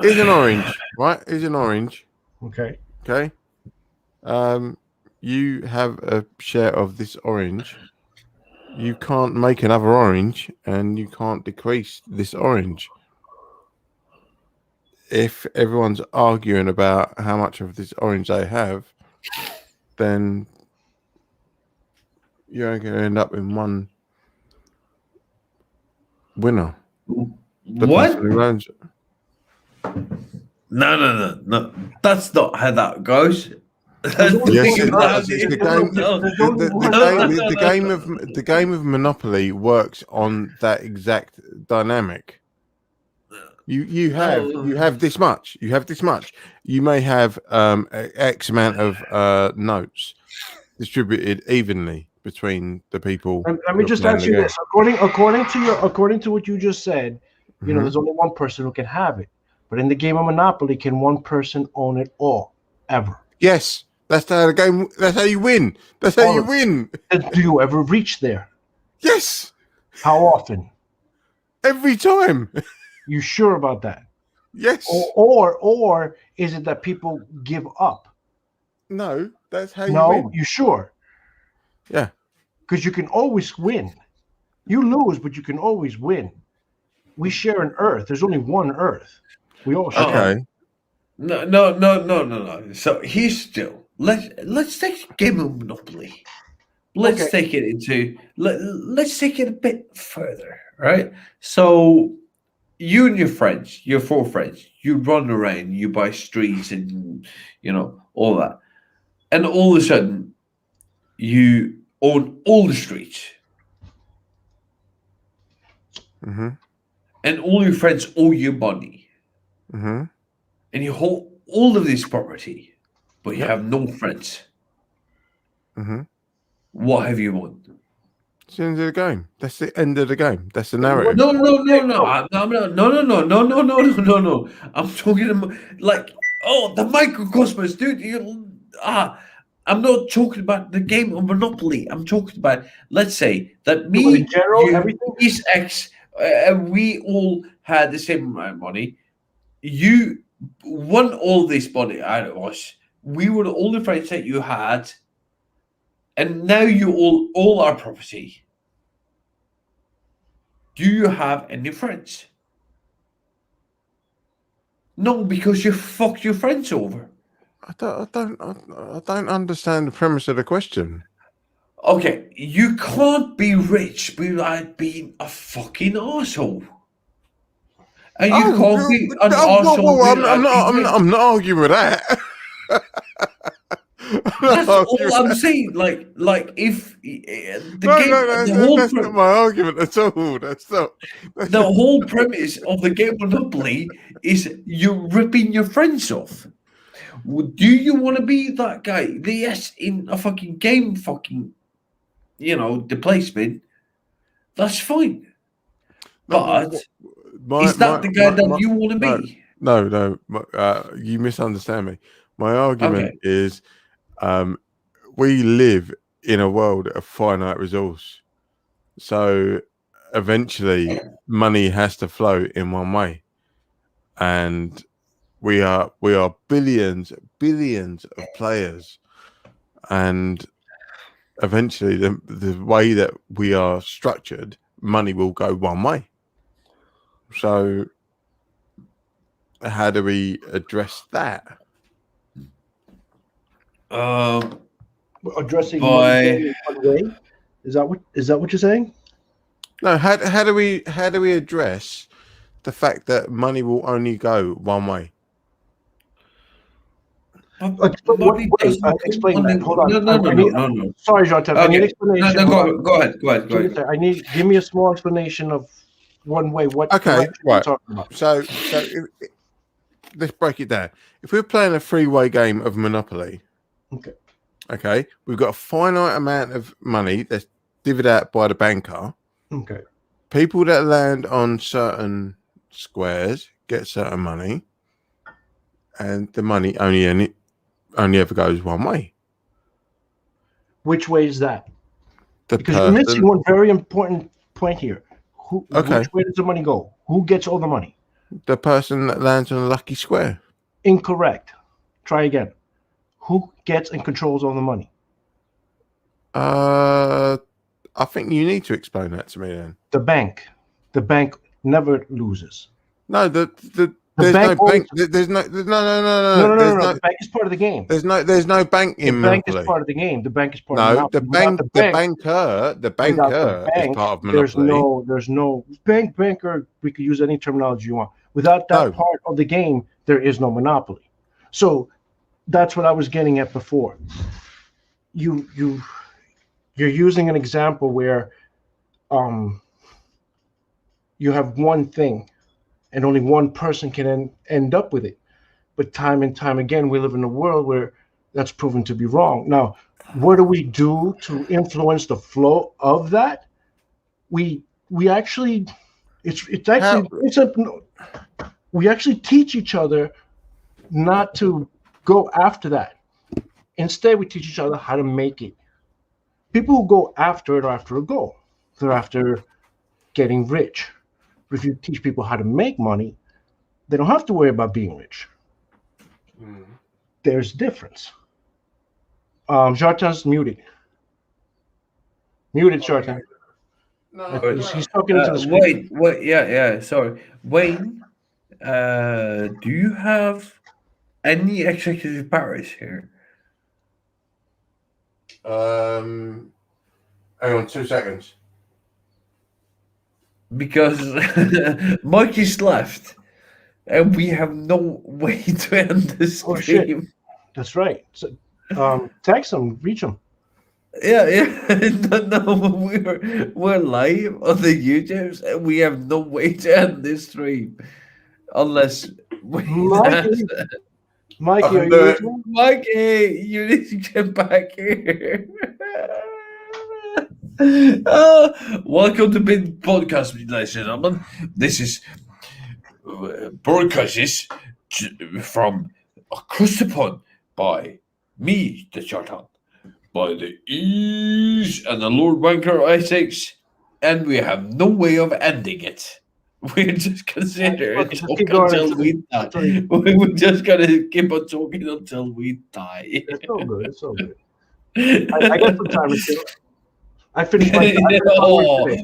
S1: Here's an orange. Right, here's an orange.
S7: Okay.
S1: Okay. You have a share of this orange. You can't make another orange, and you can't decrease this orange. If everyone's arguing about how much of this orange they have, then you're only going to end up in one winner. The
S8: What?
S1: person who owns it.
S8: No. That's not how that goes.
S1: Yes, it does. It's the game of Monopoly works on that exact dynamic. You have this much. You have this much. You may have X amount of notes distributed evenly between the people.
S7: Let me just answer this. According to what you just said, you know, there's only one person who can have it. But in the game of Monopoly, can one person own it all ever?
S1: Yes, that's how the game. That's how you win. That's how you win.
S7: Do you ever reach there?
S1: Yes.
S7: How often?
S1: Every time.
S7: You sure about that?
S1: Yes.
S7: Or is it that people give up?
S1: No, that's how you
S7: No,
S1: win.
S7: you sure?
S1: Yeah.
S7: Because you can always win. You lose, but you can always win. We share an Earth. There's only one Earth. We all share.
S1: Okay.
S8: No. So here's still. Let's take the game of Monopoly. Let's take it into. Let's take it a bit further, right? So you and your friends, your 4 friends, you run around, you buy streets, and you know all that, and all of a sudden, you own all the streets.
S1: Mm-hmm.
S8: And all your friends owe you money.
S1: Mm-hmm.
S8: And you hold all of this property, but you have no friends.
S1: Mm-hmm.
S8: What have you won?
S1: It's the end of the game. That's the end of the game. That's the narrative.
S8: No. I'm talking about the microcosmos, dude. I'm not talking about the game of Monopoly. I'm talking about, let's say that me,
S7: in general,
S8: you,
S7: everything.
S8: East X, we all had the same amount of money. You won all this money out of us. We were the only friends that you had, and now you all our property. Do you have any friends? No, because you fucked your friends over.
S1: I don't understand the premise of the question.
S8: Okay, you can't be rich without being a fucking asshole. And you can't be an asshole.
S1: I'm not arguing with that.
S8: That's all I'm saying. Like if
S1: that's not my argument at all. That's not.
S8: The whole premise of the game Monopoly is you're ripping your friends off. Do you want to be that guy? Yes, in a fucking game, the placement. That's fine.
S1: No,
S8: But is that the guy that you want to be?
S1: No. You misunderstand me. My argument is, we live in a world of finite resource, so eventually money has to flow in one way, and we are billions of players, and eventually the way that we are structured, money will go one way. So how do we address that?
S7: Addressing money in one way? Is that what you're saying?
S1: No, how do we address the fact that money will only go one way?
S7: Explain that. Hold on.
S8: No.
S7: Sorry, Jonathan. I need explanation.
S8: No, go ahead.
S7: Give me a small explanation of one way. What?
S1: Okay, right.
S7: Talking about?
S1: So let's break it down. If we're playing a three-way game of Monopoly, okay, we've got a finite amount of money that's divvied out by the banker.
S7: Okay.
S1: People that land on certain squares get certain money, and the money only ever goes one way.
S7: Which way is that? Because you're missing one very important point here. Which way does the money go? Who gets all the money?
S1: The person that lands on a lucky square.
S7: Incorrect. Try again. Who gets and controls all the money?
S1: I think you need to explain that to me then.
S7: The bank. The bank never loses.
S1: No, there's no bank. There's no.
S7: No. The bank is part of the game.
S1: There's no bank in Monopoly.
S7: The bank is part of the game. The bank is part of
S1: the banker is part of Monopoly.
S7: There's no banker. We could use any terminology you want. Without that part of the game, there is no Monopoly. So that's what I was getting at before. You're using an example where you have one thing and only one person can end up with it. But time and time again, we live in a world where that's proven to be wrong. Now, what do we do to influence the flow of that? We actually we actually teach each other not to go after that. Instead, we teach each other how to make it. People who go after it are after a goal. They're after getting rich. But if you teach people how to make money, they don't have to worry about being rich. There's difference. Jartan's muted. Muted, Jartan.
S1: No,
S7: he's talking into the screen.
S8: Wait, yeah, sorry. Wayne, do you have any executive powers here?
S1: Hang on 2 seconds.
S8: Because Mikey's left, and we have no way to end this stream.
S7: Shit. That's right. So, text him, reach him.
S8: Yeah. No, we're live on the YouTubes, and we have no way to end this stream unless
S7: Mikey, are you
S8: Mikey, you need to get back here. Welcome to TheBinPodcast, ladies and gentlemen. This is broadcasts from across the pond by me, the Chartan, by the Ease and the Lord Wanker Isaacs, and we have no way of ending it. We're just considering until we die. We're just gonna keep on talking until we die.
S7: It's so good. It's so good. I got some time to kill. I finished my work today.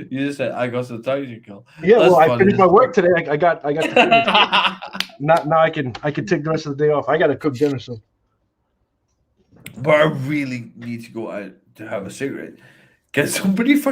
S8: You just said I got some time to kill.
S7: Yeah, well, I finished my work today. I got to finish. Now I can take the rest of the day off. I got to cook dinner soon.
S8: But I really need to go out to have a cigarette. Can somebody